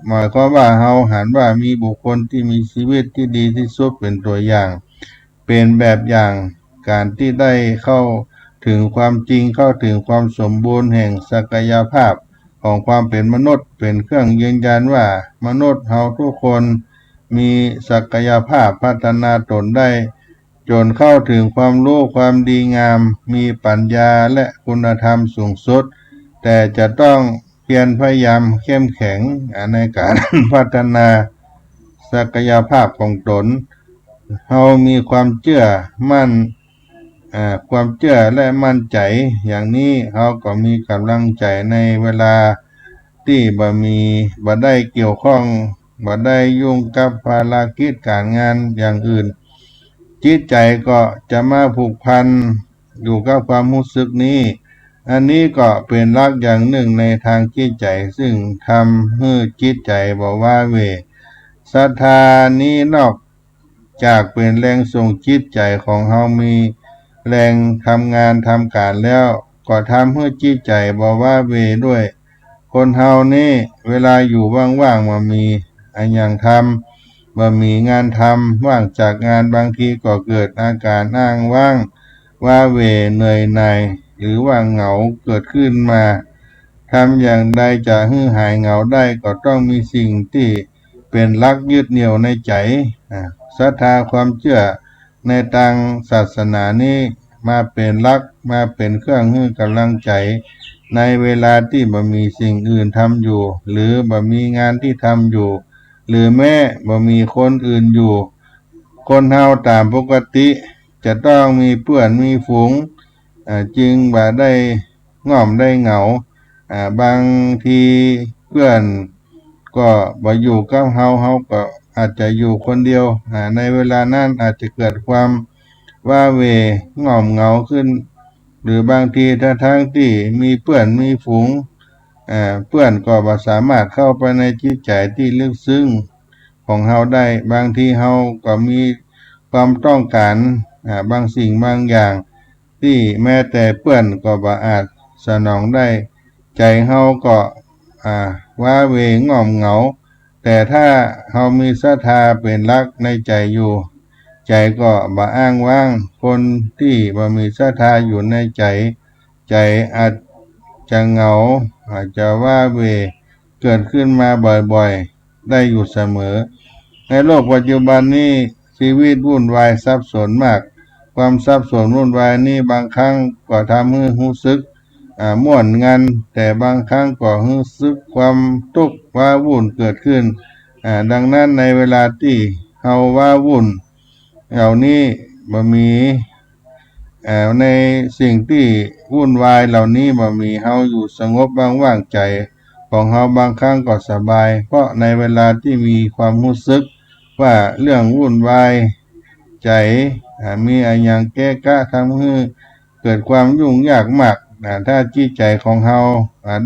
หมายความว่าเฮาหันว่ามีบุคคลที่มีชีวิตที่ดีที่สุดเป็นตัวอย่างเป็นแบบอย่างการที่ได้เข้าถึงความจริงเข้าถึงความสมบูรณ์แห่งศักยภาพของความเป็นมนุษย์เป็นเครื่องยืนยันว่ามนุษย์เฮาทุกคนมีศักยภาพพัฒนาตนได้จนเข้าถึงความรู้ความดีงามมีปัญญาและคุณธรรมสูงสุดแต่จะต้องเพียรพยายามเข้มแข็งในการ พัฒนาศักยภาพของตนเฮามีความเชื่อมั่นความเชื่อและมั่นใจอย่างนี้เขาก็มีกำลังใจในเวลาที่บ่ได้เกี่ยวข้องบ่ได้ยุ่งกับภารกิจการงานอย่างอื่นจิตใจก็จะมาผูกพันอยู่กับความรู้สึกนี้อันนี้ก็เป็นหลักอย่างหนึ่งในทางจิตใจซึ่งทำให้จิตใจบ่ว้าเหวศรัทธานี้นอกจากเป็นแรงส่งจิตใจของเฮามีแรงทำงานทำการแล้วก็ทำให้จิตใจบ่ว้าเหวด้วยคนเฮานี่เวลาอยู่ว่างๆมามีอันอย่างทำบ่มีงานทำว่างจากงานบางทีก็เกิดอาการอ้างว้างว้าเหวเหนื่อยหน่ายหรือว่าเหงาเกิดขึ้นมาทำอย่างใดจะให้หายเหงาได้ก็ต้องมีสิ่งที่เป็นหลักยึดเหนี่ยวในใจศรัทธาความเชื่อในทางศาสนานี้มาเป็นหลักมาเป็นเครื่องให้กำลังใจในเวลาที่บ่มีสิ่งอื่นทำอยู่หรือบ่มีงานที่ทำอยู่หรือแม้บ่มีคนอื่นอยู่คนเฮาตามปกติจะต้องมีเพื่อนมีฝูงจึงบ่ได้ง่อมได้เหงาบางทีเพื่อนก็บ่อยู่กับเฮาก็อาจจะอยู่คนเดียวในเวลานั้นอาจจะเกิดความว้าเหวง่อมเหงาขึ้นหรือบางทีทั้งที่มีเพื่อนมีฝูงเพื่อนก็บ่สามารถเข้าไปในจิตใจที่ลึกซึ้งของเฮาได้บางทีเฮาก็มีความต้องการบางสิ่งบางอย่างที่แม้แต่เพื่อนก็บ่อาจสนองได้ใจเฮาก็ว้าเหวง่อมเหงาแต่ถ้าเฮามีศรัทธาเป็นหลักในใจอยู่ใจก็บ่อ้างว้างคนที่บ่มีศรัทธาอยู่ในใจใจอาจจะเหงาอาจจะว้าเหวเกิดขึ้นมาบ่อยๆได้อยู่เสมอในโลกปัจจุบันนี้ชีวิตวุ่นวายซับซ้อนมากความซับซ้อนวุ่นวายนี้บางครั้งก็ทำให้รู้สึกม่วนงันแต่บางครั้งก็รู้สึกความทุกข์ว้าวุ่นเกิดขึ้นดังนั้นในเวลาที่เฮาว้าวุ่นเหล่านี้บ่มีในสิ่งที่วุ่นวายเหล่านี้บ่มีเฮาอยู่สงบว่างใจของเฮาบางครั้งก็สบายเพราะในเวลาที่มีความรู้สึกว่าเรื่องวุ่นวายใจมีอะไรอย่างแก้กะทำให้เกิดความยุ่งยากมากถ้าจิตใจของเฮา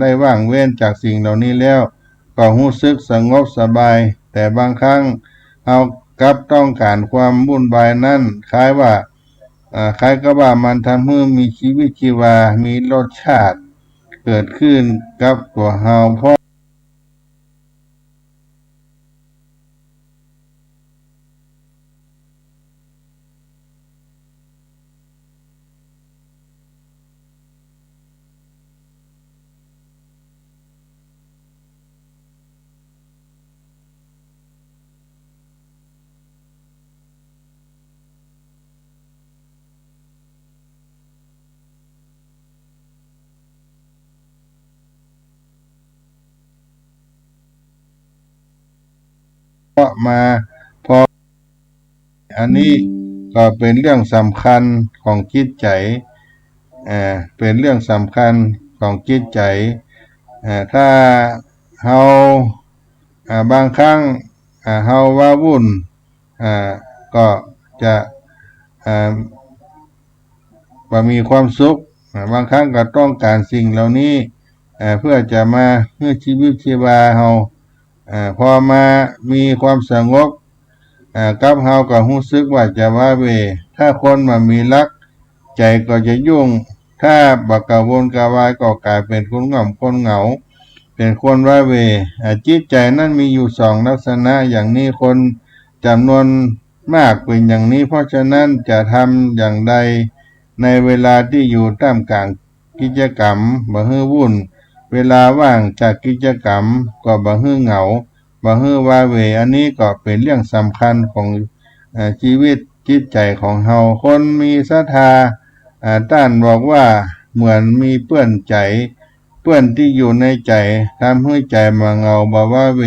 ได้ว่างเว้นจากสิ่งเหล่านี้แล้วก็รู้สึกสงบสบายแต่บางครั้งเฮากลับต้องการความวุ่นวายนั้นคล้ายกับว่ามันทำให้มีชีวิตชีวามีรสชาติเกิดขึ้นกับตัวเฮาเพราะมาพออันนี้ก็เป็นเรื่องสำคัญของจิตใจเป็นเรื่องสำคัญของจิตใจ ถ้าเฮาบางครั้งเฮาว่าวุ่นก็จะบ่มีความสุขบางครั้งก็ต้องการสิ่งเหล่านี้เพื่อจะมาให้ชีวิตชีวาเฮาพอมามีความสงบกับเฮาก็รู้สึกว่าจะว่าเวถ้าคนมามีรักใจก็จะยุ่งถ้าบักกะวนกะวายก็กลายเป็นคนง่อมคนเหงาเป็นคนว่าเวจิตใจนั้นมีอยู่สองลักษณะอย่างนี้คนจำนวนมากเป็นอย่างนี้เพราะฉะนั้นจะทำอย่างใดในเวลาที่อยู่ท่ามกลางกิจกรรมบ่ฮื้อวุ่นเวลาว่างจากกิจกรรมก็บ่ฮื้อเหงาบ่ฮื้อว่าเวอันนี้ก็เป็นเรื่องสำคัญของชีวิตจิตใจของเฮาคนมีศรัทธาต้านบอกว่าเหมือนมีเปื้อนใจเปื้อนที่อยู่ในใจทำให้ใจมาเงาบ่ว่าเว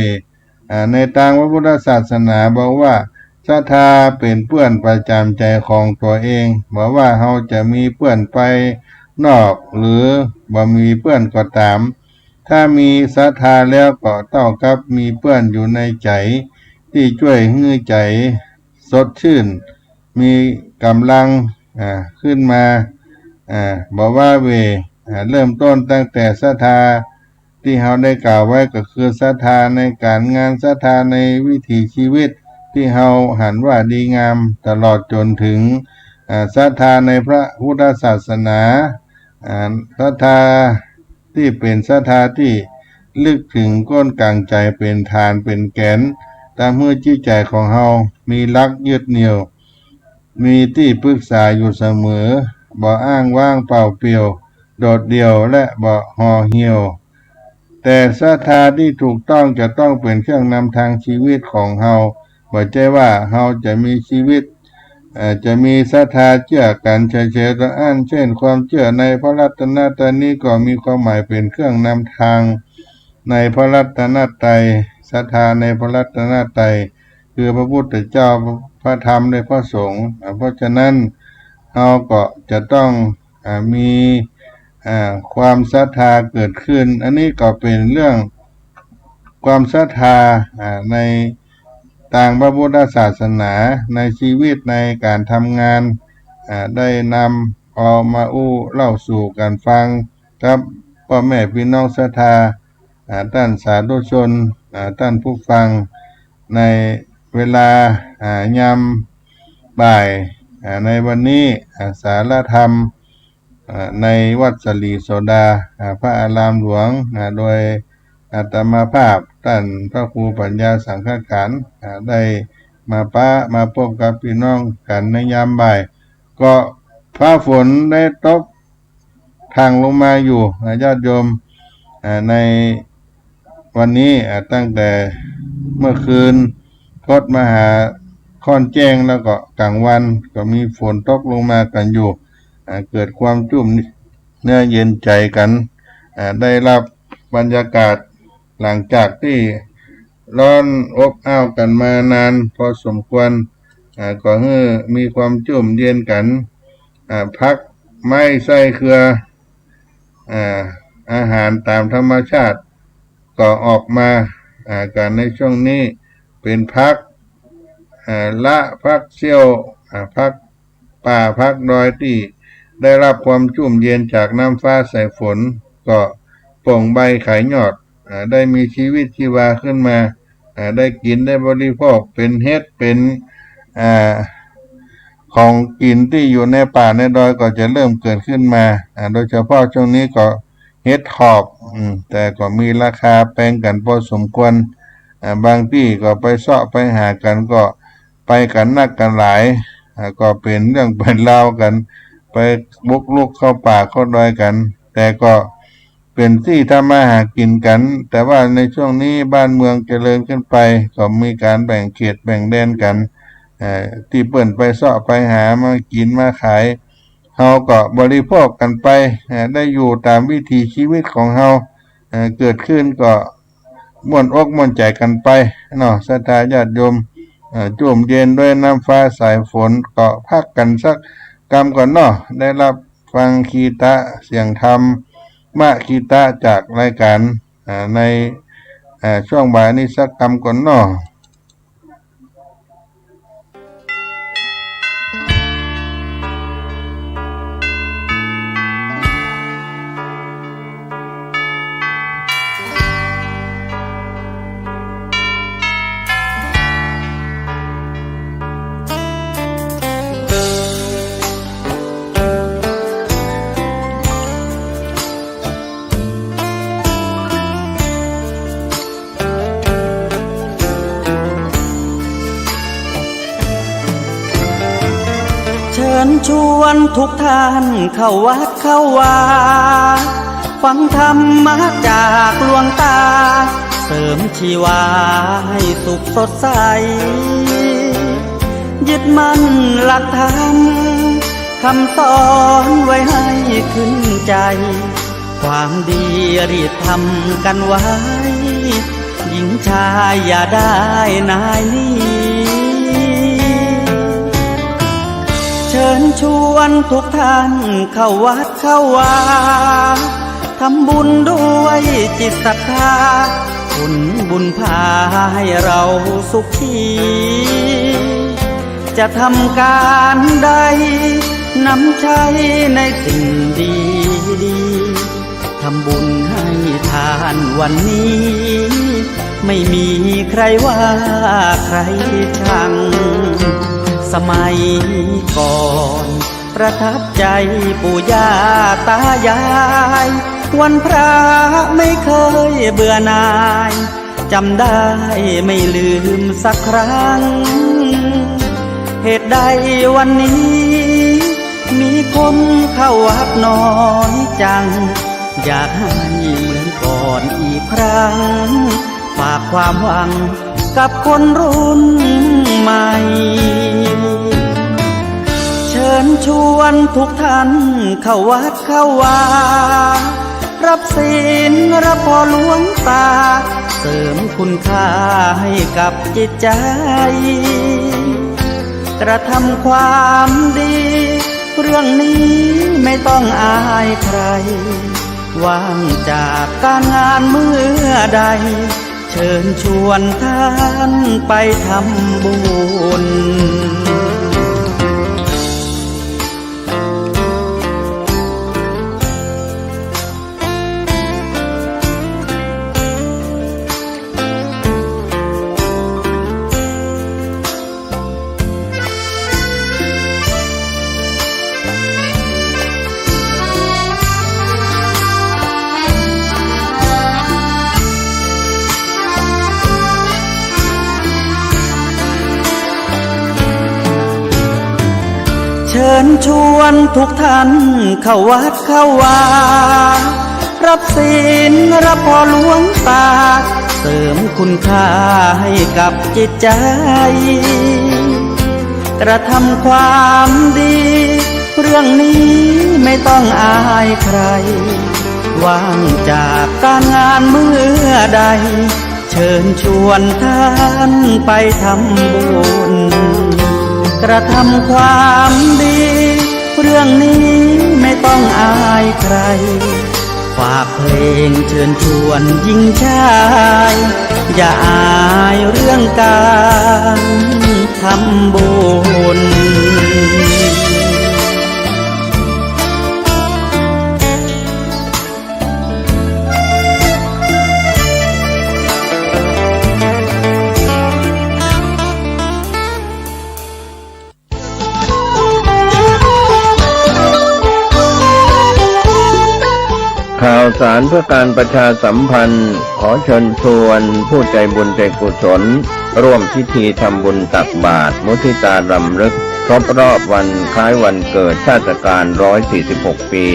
ในทางพระพุทธศาสนาบอกว่าศรัทธาเป็นเปื้อนประจำใจของตัวเองบอกว่าเฮาจะมีเปื้อนไปนอกหรือบ่มีเปื้อนก็ตามถ้ามีศรัทธาแล้วก็เท่ากับมีเปื้อนอยู่ในใจที่ช่วยให้ใจสดชื่นมีกำลังขึ้นมาบอกว่าเวเริ่มต้นตั้งแต่ศรัทธาที่เราได้กล่าวไว้ก็คือศรัทธาในการงานศรัทธาในวิถีชีวิตที่เราหันว่าดีงามตลอดจนถึงศรัทธาในพระพุทธศาสนาศรัทธาที่เป็นศรัทธาที่ลึกถึงก้นกลางใจเป็นฐานเป็นแกนตามมือจิตใจของเรามีหลักยึดเหนี่ยวมีที่ปรึกษาอยู่เสมอบ่อ้างว้างเปล่าเปลี่ยวโดดเดี่ยวและบ่ห่อเหี่ยวแต่ศรัทธาที่ถูกต้องจะต้องเป็นเครื่องนำทางชีวิตของเฮาบ่ใช่ว่าเฮาจะมีชีวิตจะมีศรัทธาเชื่อกันเฉยๆก็อันเช่นความเชื่อในพระรัตนตรัยนี้ก็มีความหมายเป็นเครื่องนำทางในพระรัตนตรัยศรัทธาในพระรัตนตรัยคือพระพุทธเจ้าพระธรรมและพระสงฆ์เพราะฉะนั้นเราก็จะต้องมีความศรัทธาเกิดขึ้นอันนี้ก็เป็นเรื่องความศรัทธาในทางพระพุทธศาสนาในชีวิตในการทำงานได้นำเอามาเล่าสู่กันฟังครับพ่อแม่พี่น้องศรัทธาท่านสาธุชนท่านผู้ฟังในเวลายามบ่ายในวันนี้สารธรรมในวัดสลีโสดาพระอารามหลวงโดยอาตมาภาพท่านพระครูปัญญาสังฆการได้มาพบกับพี่น้องกันในยามบ่ายก็ฟ้าฝนได้ตกทางลงมาอยู่ญาติโยมในวันนี้ตั้งแต่เมื่อคืนคดมาหาค่อนแจ้งแล้วก็กลางวันก็มีฝนตกลงมากันอยู่เกิดความชุ่มเนื้อเย็นใจกันได้รับบรรยากาศหลังจากที่ร้อนอบอ้าวกันมานานพอสมควรก็ให้มีความชุ่มเย็นกันพักไม่ใส่เครืออาหารตามธรรมชาติก็ออกมากันในช่วงนี้เป็นพักละพักเซี่ยวพักป่าพักดอยที่ได้รับความชุ่มเย็นจากน้ำฟ้าใสฝนก็โป่งใบไข่ยอดได้มีชีวิตชีวาขึ้นมาได้กินได้บริโภคเป็นเห็ดเป็นของกินที่อยู่ในป่าในดอยก็จะเริ่มเกิดขึ้นมาโดยเฉพาะช่วงนี้ก็เห็ดหอบแต่ก็มีราคาแพงกันพอสมควรบางที่ก็ไปเสาะไปหากันก็ไปกันนักกันหลายก็เป็นเรื่องเป็นเล่ากันไปบุกลุกเข้าป่าเข้าดอยกันแต่ก็เป็นที่ทำมาหากินกันแต่ว่าในช่วงนี้บ้านเมืองเจริญขึ้นไปก็มีการแบ่งเขตแบ่งแดนกันที่เปิ่นไปเสาะไปหามากินมาขายเฮาก็บริโภคกันไปได้อยู่ตามวิถีชีวิตของเฮาเกิดขึ้นก็ม่วนอกม่วนใจกันไปเนาะศรัทธาญาติโยมจุ่มเย็นด้วยน้ำฟ้าสายฝนก็พักกันสักกรรมก่อนเนาะได้รับฟังคีตะเสียงธรรมมะคีตะจากรายการ ในช่วงบ่ายนี้สักคำก่อนเนาะเชิญชวนทุกท่านเข้าวัดเข้าวาฟังธรรมะจากหลวงตาเสริมชีวาให้สุขสดใสยึดมั่นหลักธรรมคำสอนไว้ให้ขึ้นใจความดีรีบทำกันไว้หญิงชายอย่าได้นายนี้เชิญชวนทุกท่านเข้าวัดเข้าวาทำบุญด้วยจิตศรัทธาผลบุญพาให้เราสุขีจะทำการใดนำใช้ในสิ่งดีดีทำบุญให้ทานวันนี้ไม่มีใครว่าใครชังสมัยก่อนประทับใจปู่ย่าตายายวันพระไม่เคยเบื่อหน่ายจำได้ไม่ลืมสักครั้งเหตุใดวันนี้มีคนเข้าวัดน้อยจังอยากให้เหมือนก่อนอีกครั้งฝากความหวังกับคนรุ่นใหม่เชิญชวนทุกท่านเข้าวัดเข้าวารับศีลรับพรหลวงตาเสริมคุณค่าให้กับจิตใจกระทำความดีเรื่องนี้ไม่ต้องอายใครว่างจากการงานเมื่อใดเชิญชวนท่านไปทำบุญเชิญชวนทุกท่านเข้าวัดเข้าวารับศีลรับพรหลวงตาเสริมคุณค่าให้กับจิตใจกระทำความดีเรื่องนี้ไม่ต้องอายใครว่างจากการงานเมื่อใดเชิญชวนท่านไปทำบุญกระทำความดีเรื่องนี้ไม่ต้องอายใครฝากเพลงเชิญชวนหญิงชายอย่าอายเรื่องการทำบุญข่าวสารเพื่อการประชาสัมพันธ์ขอเชิญชวนผู้ใจบุญใจกุศลร่วมพิธีทำบุญตักบาตรมุทิตารำลึกครบรอบวันคล้ายวันเกิดชาติการ146 ปี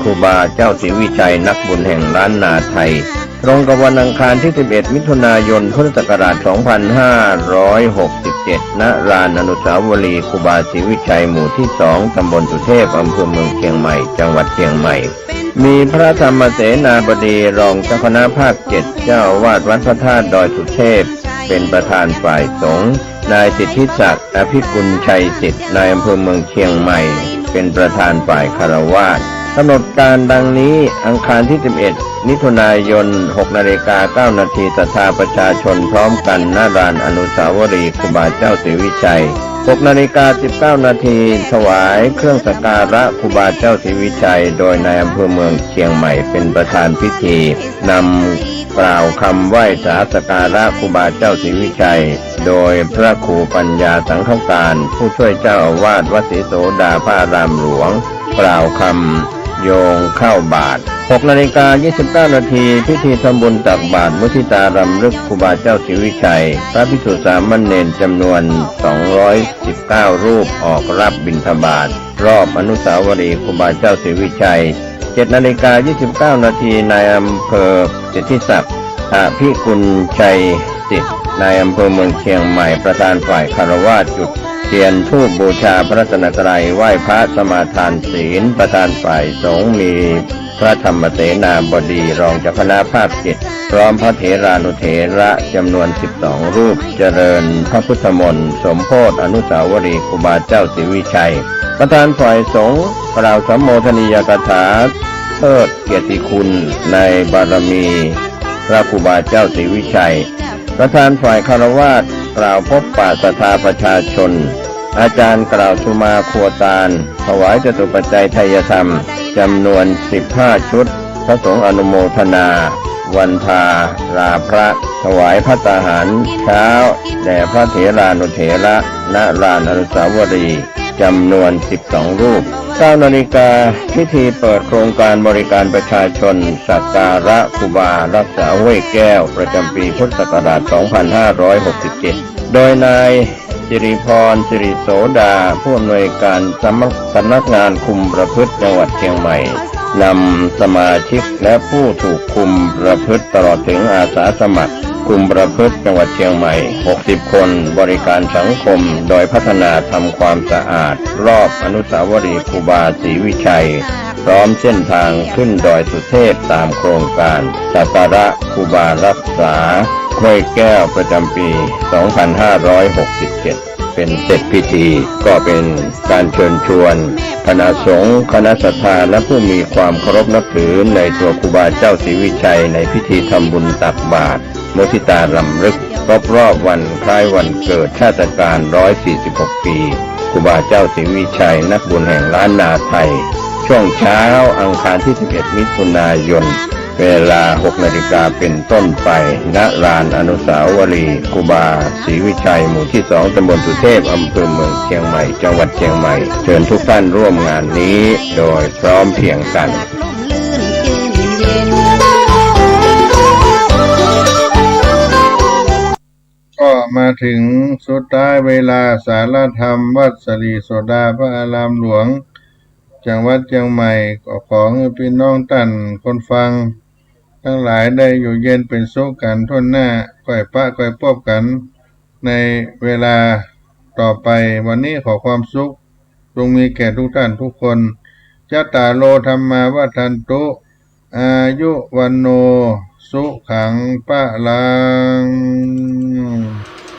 ครูบาเจ้าศรีวิชัยนักบุญแห่งล้านนาไทยตรงกับวันอังคารที่11 มิถุนายน พุทธศักราช 2567 ณ ลานอนุสาวรีย์ครูบาศรีวิชัยหมู่ที่ 2 ตำบลสุเทพ อำเภอเมืองเชียงใหม่ จังหวัดเชียงใหม่ มีพระธรรมเสนาบดีรองเจ้าคณะภาค 7 เจ้าอาวาสวัดพระธาตุดอยสุเทพเป็นประธานฝ่ายสงฆ์นายสิทธิศักดิ์อภิกุลชัยสิทธิ์นายอำเภอเมืองเชียงใหม่เป็นประธานฝ่ายคฤหัสถ์ กำหนดการดังนี้อังคารที่ 11 มิถุนายน 6:09 น.ศรัทธาประชาชนพร้อมกันณลานอนุสาวรีย์ครูบาเจ้าศรีวิชัย 6:19 น.ถวายเครื่องสักการะครูบาเจ้าศรีวิชัยโดยนายอำเภอเมืองเชียงใหม่เป็นประธานพิธีนำกล่าวคำไหว้สาสักการะครูบาเจ้าศรีวิชัยโดยพระครูปัญญาสังฆการผู้ช่วยเจ้าอาวาสวัดศรีโสดาพระอารามหลวงกล่าวคำโยงเข้าบาท 6:29 น.พิธีทำบุญตักบาตรมุทิตารำลึกครูบาเจ้าศรีวิชัยพระภิกษุสามเณรจำนวน219รูปออกรับบิณฑบาตรอบอนุสาวรีย์ครูบาเจ้าศรีวิชัย 7:29 น.นายอำเภอสิทธิศักดิ์อภิกุลชัยสิทธิ์นายอำเภอเมืองเชียงใหม่ประธานฝ่ายคฤหัสถ์จุดเทียนธูปบูชาพระรัตนตรัยไหว้พระสมาทานศีลประธานฝ่ายสงฆ์มีพระธรรมเสนาบดีรองเจ้าคณะภาค7พร้อมพระเถรานุเถระจำนวน12รูปเจริญพระพุทธมนต์สมโภชอนุสาวรีย์ครูบาเจ้าศรีวิชัยประธานฝ่ายสงฆ์กล่าวสัมโมทนียกถาเทิดเกียรติคุณในบารมีพระครูบาเจ้าศรีวิชัยประธานฝ่ายคฤหัสถ์กล่าวพบปะศรัทธาประชาชนอาจารย์กล่าวสุมาครัวตาลถวายจตุปัจจัยไทยธรรมจำนวน15ชุดพระสงฆ์อนุโมทนาวันพาลาพระถวายภัตตาหารเช้าแด่พระเถรานุเถระณลานอนุสาวรีย์จำนวน12รูป 9 นาฬิกาพิธีเปิดโครงการบริการประชาชนสักการะครูบารักษาห้วยแก้วประจำปีพุทธศักราช 2567 โดยนายสิริพรสิริโสดาผู้อำนวยการสำนักงานคุมประพฤติจังหวัดเชียงใหม่นำสมาชิกและผู้ถูกคุมประพฤติตลอดถึงอาสาสมัครคุมประพฤติจังหวัดเชียงใหม่60คนบริการสังคมโดยพัฒนาทำความสะอาดรอบอนุสาวรีย์ครูบาศรีวิชัยพร้อมเส้นทางขึ้นดอยสุเทพตามโครงการสักการะครูบารักษาห้วยแก้วประจำปี 2567 เป็นเสร็จพิธีก็เป็นการเชิญชวนคณะสงฆ์คณะศรัทธาและผู้มีความเคารพนับถือในตัวครูบาเจ้าศรีวิชัยในพิธีทำบุญตักบาตรมุทิตารำลึกรอบวันคล้ายวันเกิดชาติการ146 ปีครูบาเจ้าศรีวิชัยนักบุญแห่งล้านนาไทยช่วงเช้าอังคารที่ 11 มิถุนายนเวลา 6 นาฬิกาเป็นต้นไปณลานอนุสาวรีย์ครูบาศรีวิชัยหมู่ที่ 2 ตำบลสุเทพอำเภอเมืองเชียงใหม่จังหวัดเชียงใหม่เชิญทุกท่านร่วมงานนี้โดยพร้อมเพรียงกันก็มาถึงสุดท้ายเวลาสารธรรมวัดศรีโสดาพระอารามหลวงจังหวัดเชียงใหม่ก็ขอให้พี่น้องท่านคนฟังทั้งหลายได้อยู่เย็นเป็นสุขกันทั่วหน้าก่อยปะก่อยพบกันในเวลาต่อไปวันนี้ขอความสุขจงมีแก่ทุกท่านทุกคนจัตตาโลธรรมาวัฏันตุอายุวันโนสุขังปะลัง